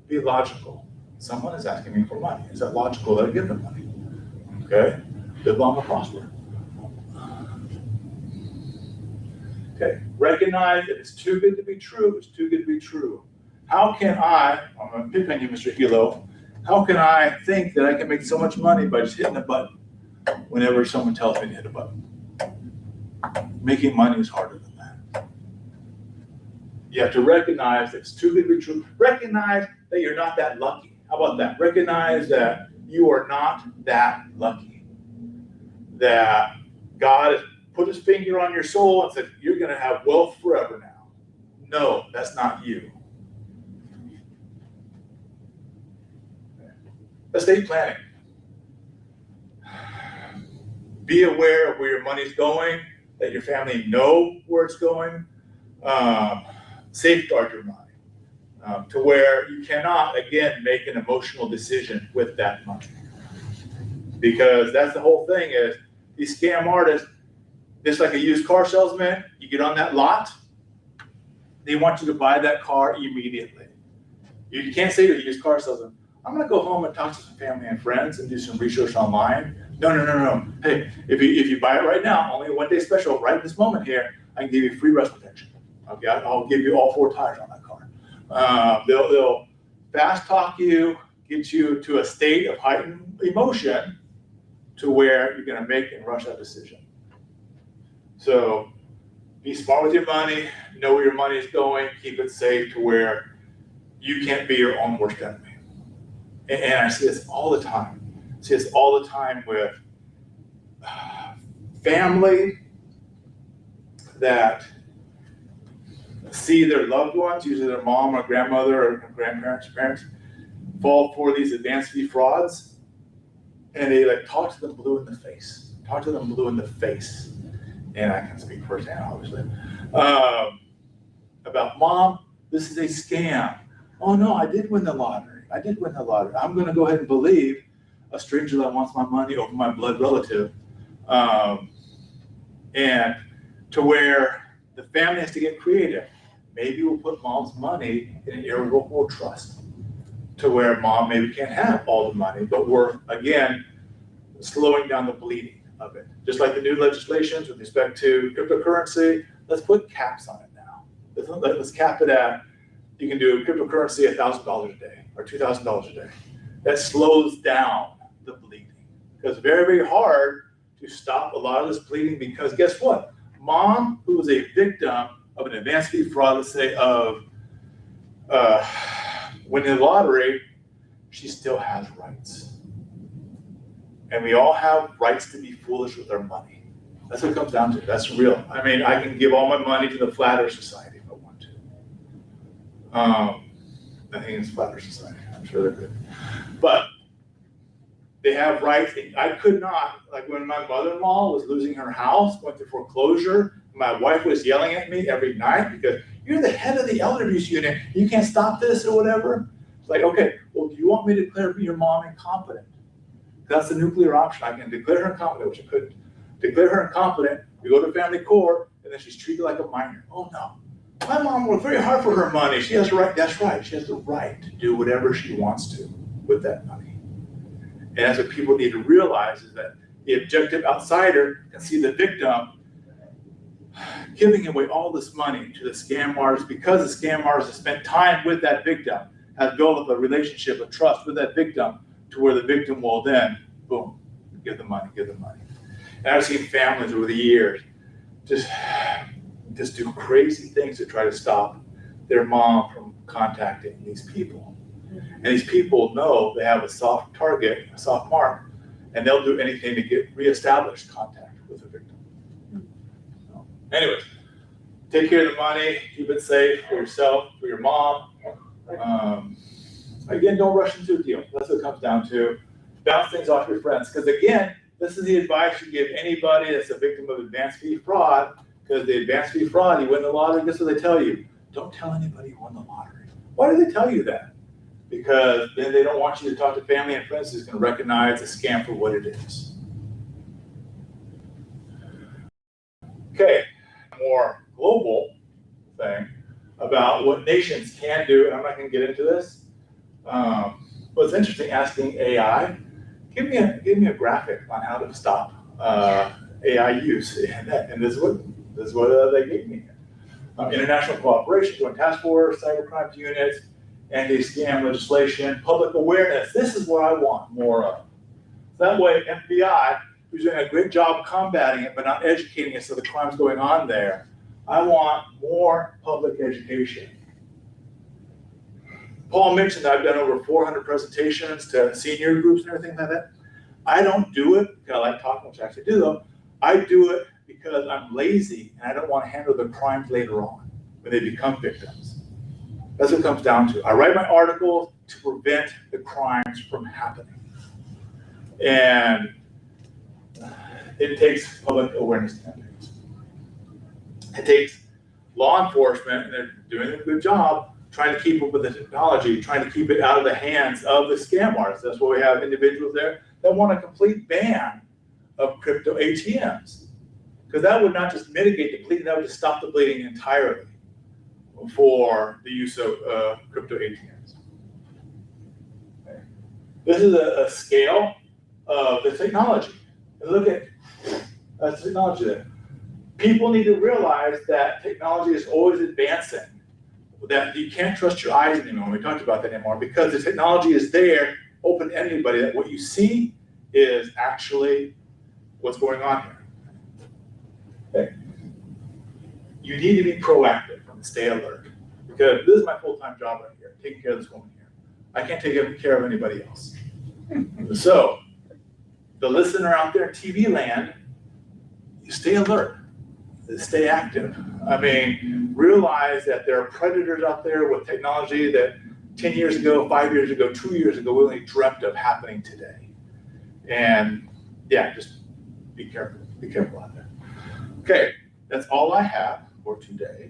Speaker 3: Be logical. Someone is asking me for money. Is that logical that I give them money? Okay? Live long and prosper. Okay, recognize that it's too good to be true. It's too good to be true. How can I'm going to pick on you, Mr. Hilo. How can I think that I can make so much money by just hitting a button whenever someone tells me to hit a button? Making money is harder than that. You have to recognize that it's too good to be true. Recognize that you're not that lucky. How about that? Recognize that you are not that lucky. That God has put his finger on your soul and said, you're going to have wealth forever now. No, that's not you. Estate planning. Be aware of where your money's going, let your family know where it's going. Safeguard your money to where you cannot, again, make an emotional decision with that money. Because that's the whole thing is, these scam artists, Just like a used car salesman, you get on that lot, they want you to buy that car immediately. You can't say to a used car salesman, I'm gonna go home and talk to some family and friends and do some research online. No. Hey, if you buy it right now, only a 1-day special, right this moment here, I can give you free rust protection. Okay, I'll give you all 4 tires on that car. They'll fast talk you, get you to a state of heightened emotion to where you're gonna make and rush that decision. So be smart with your money, know where your money is going, keep it safe to where you can't be your own worst enemy. And I see this all the time. I see this all the time with family that see their loved ones, usually their mom or grandmother or grandparents, parents, fall for these advanced fee frauds, and they like talk to them blue in the face. And I can speak firsthand, obviously, about, Mom, this is a scam. Oh no, I did win the lottery. I'm gonna go ahead and believe a stranger that wants my money over my blood relative. And to where the family has to get creative. Maybe we'll put Mom's money in an irrevocable trust to where Mom maybe can't have all the money, but we're, again, slowing down the bleeding of it. Just like the new legislations with respect to cryptocurrency, let's put caps on it now. Let's cap it at, you can do cryptocurrency $1,000 a day or $2,000 a day. That slows down the bleeding. Because it's very, very hard to stop a lot of this bleeding, because guess what? Mom, who was a victim of an advanced fee fraud, let's say of winning the lottery, she still has rights. And we all have rights to be foolish with our money. That's what it comes down to. That's real. I mean, I can give all my money to the Flat Earth Society if I want to. I think it's Flat Earth Society. I'm sure they're good. But they have rights. I could not, like when my mother-in-law was losing her house, went through foreclosure, my wife was yelling at me every night because you're the head of the elder abuse unit. You can't stop this or whatever. It's like, okay, well, do you want me to declare your mom incompetent? That's the nuclear option. I can declare her incompetent, which I couldn't. Declare her incompetent, we go to family court, and then she's treated like a minor. Oh no, my mom worked very hard for her money. She has the right, that's right. She has the right to do whatever she wants to with that money. And that's what people need to realize, is that the objective outsider can see the victim giving away all this money to the scam artists, because the scam artists have spent time with that victim, has built up a relationship of trust with that victim, to where the victim will then, boom, give the money. And I've seen families over the years just do crazy things to try to stop their mom from contacting these people. And these people know they have a soft target, a soft mark, and they'll do anything to get reestablished contact with the victim. So, anyways, take care of the money, keep it safe for yourself, for your mom. Again, don't rush into a deal. That's what it comes down to. Bounce things off your friends. Because again, this is the advice you give anybody that's a victim of advanced fee fraud. Because the advanced fee fraud, you win the lottery, guess what they tell you? Don't tell anybody you won the lottery. Why do they tell you that? Because then they don't want you to talk to family and friends who's going to recognize the scam for what it is. Okay, more global thing about what nations can do, and I'm not going to get into this. But it's interesting asking AI, give me a graphic on how to stop AI use, and this is what they gave me. International cooperation, joint task force, cybercrime units, anti-scam legislation, public awareness. This is what I want more of. That way, FBI, who's doing a great job combating it but not educating us of the crimes going on there, I want more public education. Paul mentioned that I've done over 400 presentations to senior groups and everything like that. I don't do it because I like talking, which I actually do though. I do it because I'm lazy and I don't want to handle the crimes later on when they become victims. That's what it comes down to. I write my articles to prevent the crimes from happening. And it takes public awareness campaigns. It takes law enforcement, and they're doing a good job, trying to keep up with the technology, trying to keep it out of the hands of the scam artists. That's why we have individuals there that want a complete ban of crypto ATMs. Because that would not just mitigate the bleeding, that would just stop the bleeding entirely for the use of crypto ATMs. Okay. This is a scale of the technology. And look at that's technology there. People need to realize that technology is always advancing, that you can't trust your eyes anymore. We talked about that anymore because the technology is there, open to anybody, that what you see is actually what's going on here. Okay. You need to be proactive and stay alert because this is my full-time job right here, taking care of this woman here. I can't take care of anybody else. So, the listener out there in TV land, you stay alert, stay active. I mean, realize that there are predators out there with technology that 10 years ago, 5 years ago, 2 years ago, we only dreamt of happening today. And yeah, just be careful out there. Okay, that's all I have for today.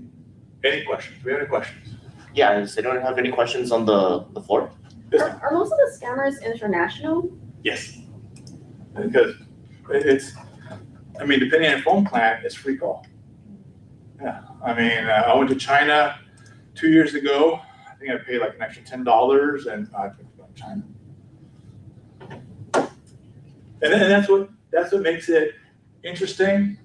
Speaker 3: Any questions? Do we have any questions?
Speaker 4: Yeah, does anyone have any questions on the floor?
Speaker 5: Are most of the scammers international?
Speaker 3: Yes. Because it's, I mean, depending on phone plan, it's free call. Yeah, I mean, I went to China 2 years ago. I think I paid like an extra $10 and I took it from China. And that's what makes it interesting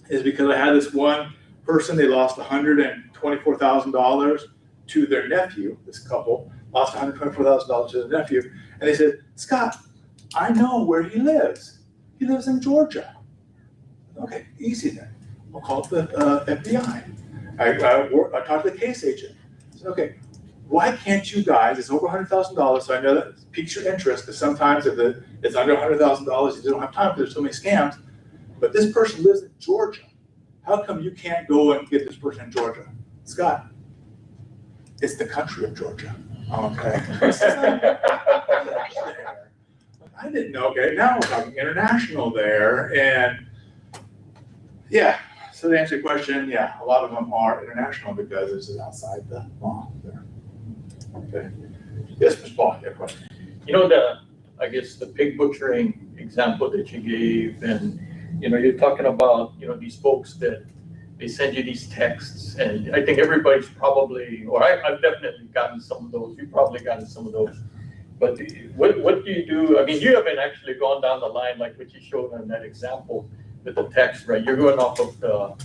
Speaker 3: is because I had this one person, they lost $124,000 to their nephew, this couple, lost $124,000 to their nephew. And they said, Scott, I know where he lives. He lives in Georgia. Okay, easy then. I'll call the FBI. I talked to the case agent. I said, okay, why can't you guys, it's over $100,000, so I know that piques your interest, because sometimes if it's under $100,000, you don't have time because there's so many scams. But this person lives in Georgia. How come you can't go and get this person in Georgia? Scott, it's the country of Georgia. Okay. I didn't know. Okay, now we're talking international there. And yeah, so to answer your question, yeah, a lot of them are international because this is outside the law there. Okay. Yes, Ms. Paul, you have a question?
Speaker 2: You know, I guess the pig butchering example that you gave, and you know, you're talking about, you know, these folks that they send you these texts, and I think everybody's probably, or I've definitely gotten some of those. You've probably gotten some of those. But what do you do? I mean, you haven't actually gone down the line like what you showed in that example with the text, right? You're going off of the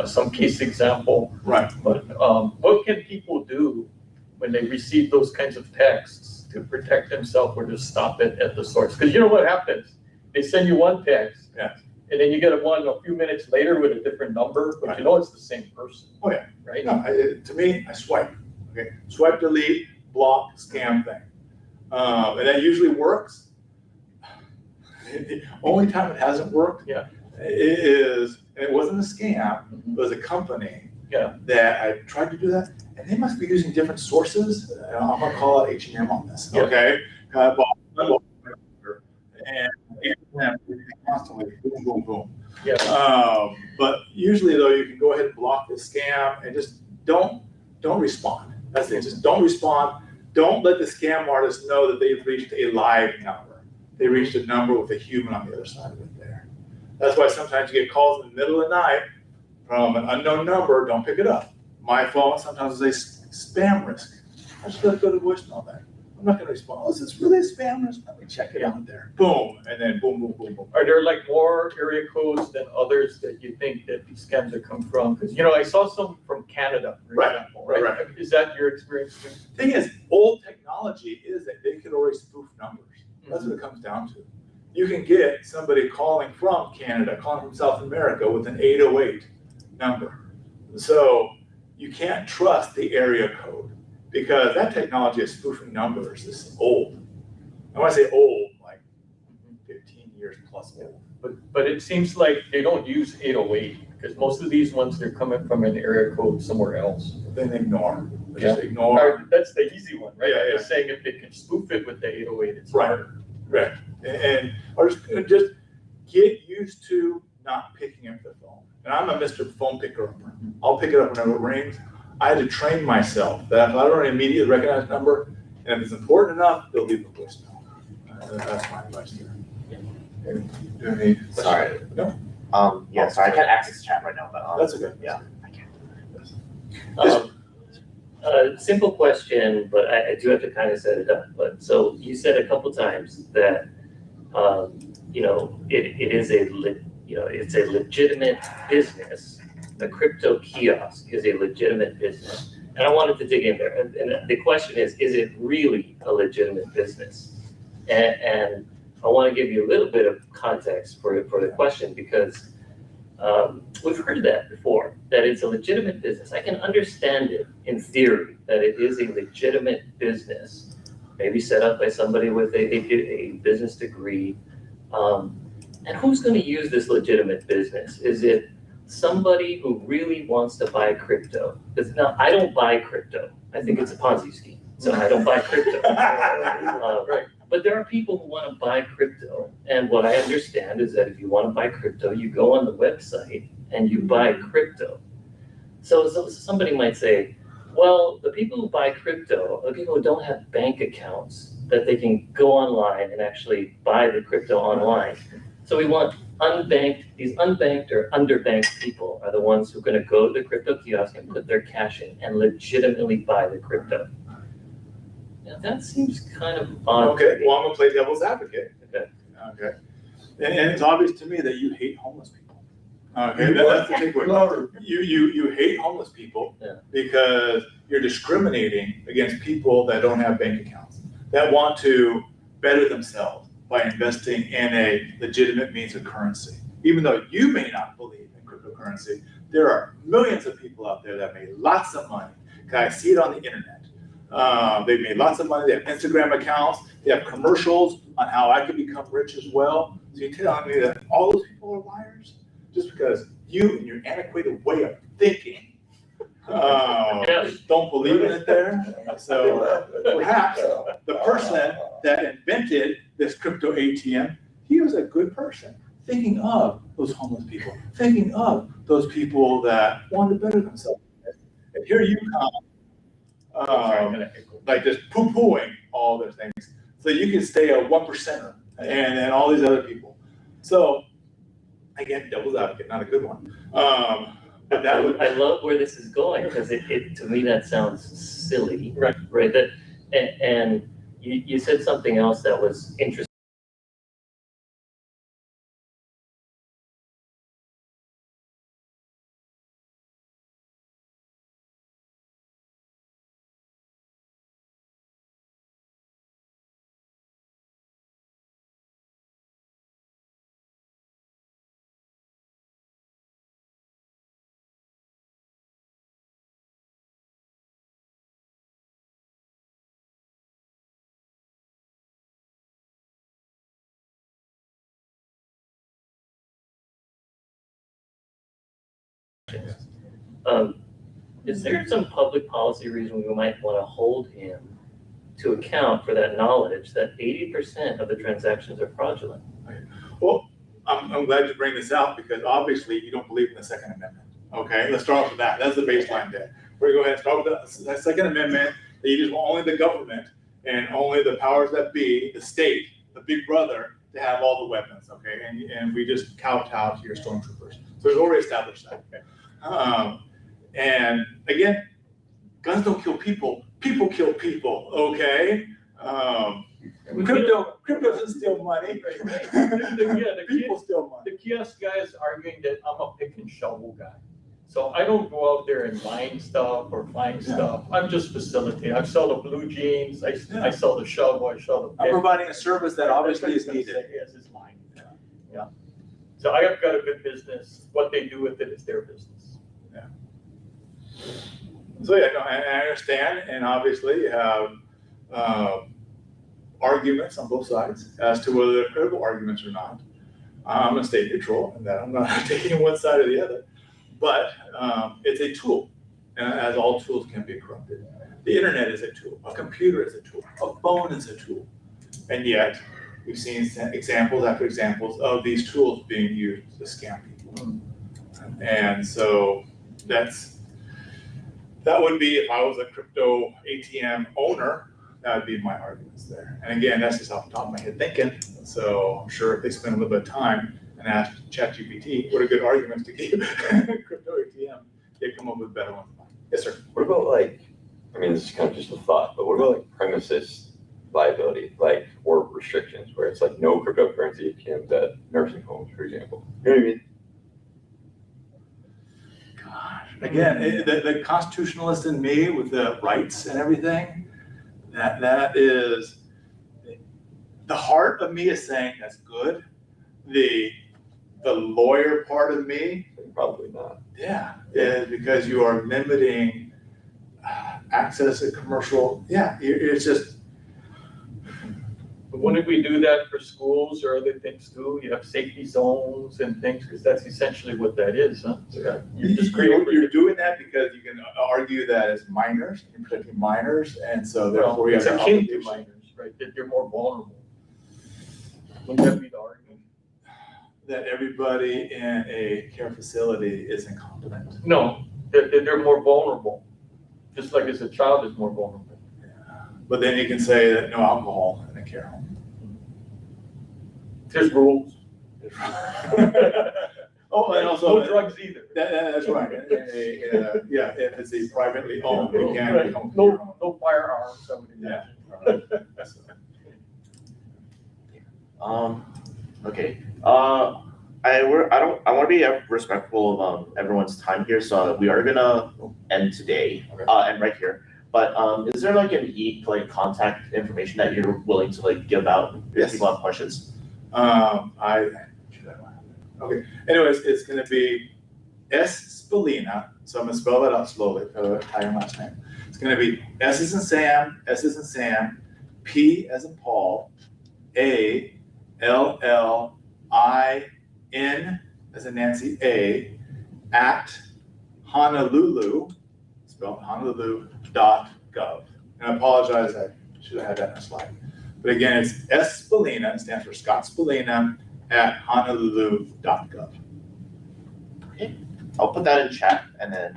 Speaker 2: some case example,
Speaker 3: right?
Speaker 2: But what can people do when they receive those kinds of texts to protect themselves or to stop it at the source? Because you know what happens? They send you one text,
Speaker 3: yeah,
Speaker 2: and then you get one a few minutes later with a different number, but you know it's the same person.
Speaker 3: Oh yeah,
Speaker 2: right?
Speaker 3: No, to me, I swipe. Okay, swipe, delete, block, scam thing, and that usually works. The only time it hasn't worked,
Speaker 2: yeah,
Speaker 3: is, and it wasn't a scam, it was a company,
Speaker 2: yeah,
Speaker 3: that I tried to do that, and they must be using different sources. I'm gonna call out H&M on this,
Speaker 2: yeah.
Speaker 3: okay? And constantly, boom, boom, boom.
Speaker 2: Yeah.
Speaker 3: But usually though, you can go ahead and block the scam and just don't respond. That's the thing, just don't respond. Don't let the scam artist know that they've reached a live number. They reached a number with a human on the other side of it there. That's why sometimes you get calls in the middle of the night from an unknown number, don't pick it up. My phone sometimes is a spam risk. I just gotta go to voicemail there. I'm not gonna respond. Oh, is this really a spam risk? Let me check it out there. Boom, and then boom, boom, boom, boom.
Speaker 2: Are there like more area codes than others that you think that these scams are come from? Because you know, I saw some from Canada, for example.
Speaker 3: Right.
Speaker 2: Is that your experience too?
Speaker 3: Thing is, old technology is that they could already spoof numbers. That's what it comes down to. You can get somebody calling from Canada, calling from South America with an 808 number. So you can't trust the area code because that technology of spoofing numbers is old. And when I say old, like 15 years plus old.
Speaker 2: But it seems like they don't use 808 because most of these ones, they're coming from an area code somewhere else.
Speaker 3: Then ignore.
Speaker 2: Yeah.
Speaker 3: Just ignore.
Speaker 2: That's the easy one, right?
Speaker 3: Yeah,
Speaker 2: I'm just saying if they can spoof it with the 808, it's
Speaker 3: Right.
Speaker 2: harder.
Speaker 3: Right. And or just get used to not picking up the phone. And I'm a Mr. Phone Picker. I'll pick it up whenever it rings. I had to train myself that if I don't immediately recognize the number, and if it's important enough, they'll leave a voicemail. That's my advice there.
Speaker 4: Yeah.
Speaker 3: Do you have any questions?
Speaker 4: Sorry.
Speaker 3: No?
Speaker 4: Yeah, sorry, I can't access chat right now, but
Speaker 3: That's okay.
Speaker 4: Yeah.
Speaker 6: Simple question, but I do have to kind of set it up. But so you said a couple times that, it is it's a legitimate business. A crypto kiosk is a legitimate business. And I wanted to dig in there. And the question is it really a legitimate business? And I want to give you a little bit of context for the question, because we've heard that before, that it's a legitimate business. I can understand it in theory, that it is a legitimate business, maybe set up by somebody with a business degree. And who's going to use this legitimate business? Is it somebody who really wants to buy crypto? Because now I don't buy crypto. I think it's a Ponzi scheme, so I don't buy crypto.
Speaker 2: Right.
Speaker 6: But there are people who want to buy crypto. And what I understand is that if you want to buy crypto, you go on the website and you buy crypto. So somebody might say, well, the people who buy crypto are people who don't have bank accounts that they can go online and actually buy the crypto online. So we want these unbanked or underbanked people are the ones who are going to go to the crypto kiosk and put their cash in and legitimately buy the crypto. Now that seems kind of odd.
Speaker 3: Okay, well, I'm gonna play devil's advocate.
Speaker 6: Okay.
Speaker 3: Okay. And it's obvious to me that you hate homeless people. Okay, that's the takeaway.
Speaker 1: Louder.
Speaker 3: You hate homeless people
Speaker 6: Yeah.
Speaker 3: because you're discriminating against people that don't have bank accounts, that want to better themselves by investing in a legitimate means of currency. Even though you may not believe in cryptocurrency, there are millions of people out there that made lots of money. I see it on the internet. They've made lots of money. They have Instagram accounts. They have commercials on how I could become rich as well. So you're telling me that all those people are liars just because you and your antiquated way of thinking don't believe in it there? So perhaps the person that invented this crypto ATM, he was a good person, thinking of those homeless people, thinking of those people that want to better themselves. And here you come, like just poo-pooing all those things, so you can stay a 1%er and all these other people. So again, devil's advocate, not a good one. But that would.
Speaker 6: I love where this is going, because it to me that sounds silly.
Speaker 2: Right.
Speaker 6: Right. That and you said something else that was interesting. Is there some public policy reason we might want to hold him to account for that knowledge that 80% of the transactions are fraudulent?
Speaker 3: Well, I'm glad you bring this out, because obviously you don't believe in the Second Amendment. Okay, let's start off with that. That's the baseline there. We're going to go ahead and start with the Second Amendment, that you just want only the government and only the powers that be, the state, the big brother, to have all the weapons. Okay, and we just kowtow to your stormtroopers. So we've already established that. Okay? And again, guns don't kill people. People kill people. Okay. Crypto doesn't steal money. People steal money.
Speaker 2: The kiosk guy is arguing that I'm a pick and shovel guy. So I don't go out there and mine stuff or find stuff. I'm just facilitating. I sell the blue jeans. I sell the shovel. I sell the pick.
Speaker 3: I'm providing a service that obviously is needed.
Speaker 2: Yes, it's mine. Yeah. So I have got a good business. What they do with it is their business.
Speaker 3: So yeah, no, I understand, and obviously you have arguments on both sides as to whether they're credible arguments or not. I'm going to stay neutral in that I'm not taking one side or the other, but it's a tool, and as all tools can be corrupted. The internet is a tool, a computer is a tool, a phone is a tool, and yet we've seen examples after examples of these tools being used to scam people. And so that would be, if I was a crypto ATM owner, that would be my arguments there. And again, that's just off the top of my head thinking. So I'm sure if they spend a little bit of time and asked ChatGPT, what are good arguments to give crypto ATM? They come up with better ones. Yes, sir.
Speaker 7: What about like, I mean, this is kind of just a thought, but what about like premises liability, like, or restrictions where it's like no cryptocurrency ATMs at nursing homes, for example? You know what I mean?
Speaker 3: Gosh, again, the constitutionalist in me with the rights and everything, that is, the heart of me is saying that's good. The lawyer part of me,
Speaker 7: Probably not.
Speaker 3: yeah, is because you are limiting access to commercial, it's just,
Speaker 2: But wouldn't we do that for schools or other things too? You have safety zones and things, because that's essentially what that is, huh? So you're just creating.
Speaker 3: you're doing that because you can argue that it's minors, you're protecting minors, and so
Speaker 2: Well,
Speaker 3: therefore you have
Speaker 2: it's
Speaker 3: an
Speaker 2: akin to
Speaker 3: obligation.
Speaker 2: minors, right, that you're more vulnerable. Wouldn't that be the argument?
Speaker 3: That everybody in a care facility is incompetent.
Speaker 2: No, that they're more vulnerable, just like as a child is more vulnerable.
Speaker 3: But then you can say that no alcohol in a care home.
Speaker 2: There's rules.
Speaker 3: Oh, and also,
Speaker 2: No drugs either.
Speaker 3: that's right. Yeah, if it's a privately owned, it can
Speaker 2: Right.
Speaker 3: become your home.
Speaker 2: No firearms, I would
Speaker 3: Yeah.
Speaker 2: imagine.
Speaker 4: Okay, I want to be respectful of everyone's time here, so we are gonna end today, end right here. But is there like contact information that you're willing to like give out if
Speaker 3: Yes.
Speaker 4: people have questions?
Speaker 3: Okay, anyways, it's gonna be Spallina, so I'm gonna spell that out slowly, Italian last name. It's gonna be S as in Sam, S as in Sam, P as in Paul, ALLIN as in Nancy, at Honolulu, spelled Honolulu.gov. And I apologize, I should have had that in a slide. But again, it's Spallina, it stands for Scott Spallina, at Honolulu.gov.
Speaker 4: I'll put that in chat, and then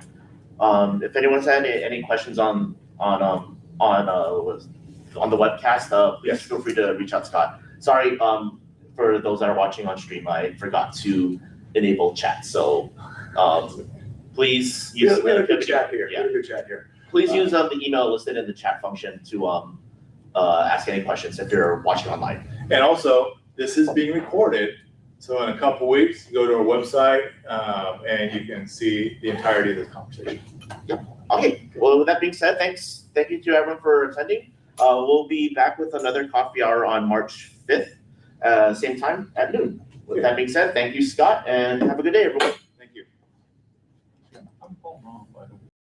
Speaker 4: if anyone's had any questions on the webcast, please feel free to reach out to Scott. Sorry, for those that are watching on stream, I forgot to enable chat, so please use
Speaker 3: We had a good chat here,
Speaker 4: Yeah.
Speaker 3: here.
Speaker 4: Please use the email listed in the chat function to ask any questions if you're watching online.
Speaker 3: And also, this is being recorded, so in a couple weeks, go to our website, and you can see the entirety of this conversation.
Speaker 4: Okay, well, with that being said, thank you to everyone for attending. We'll be back with another coffee hour on March 5th, same time at noon. With that being said, thank you, Scott, and have a good day, everyone.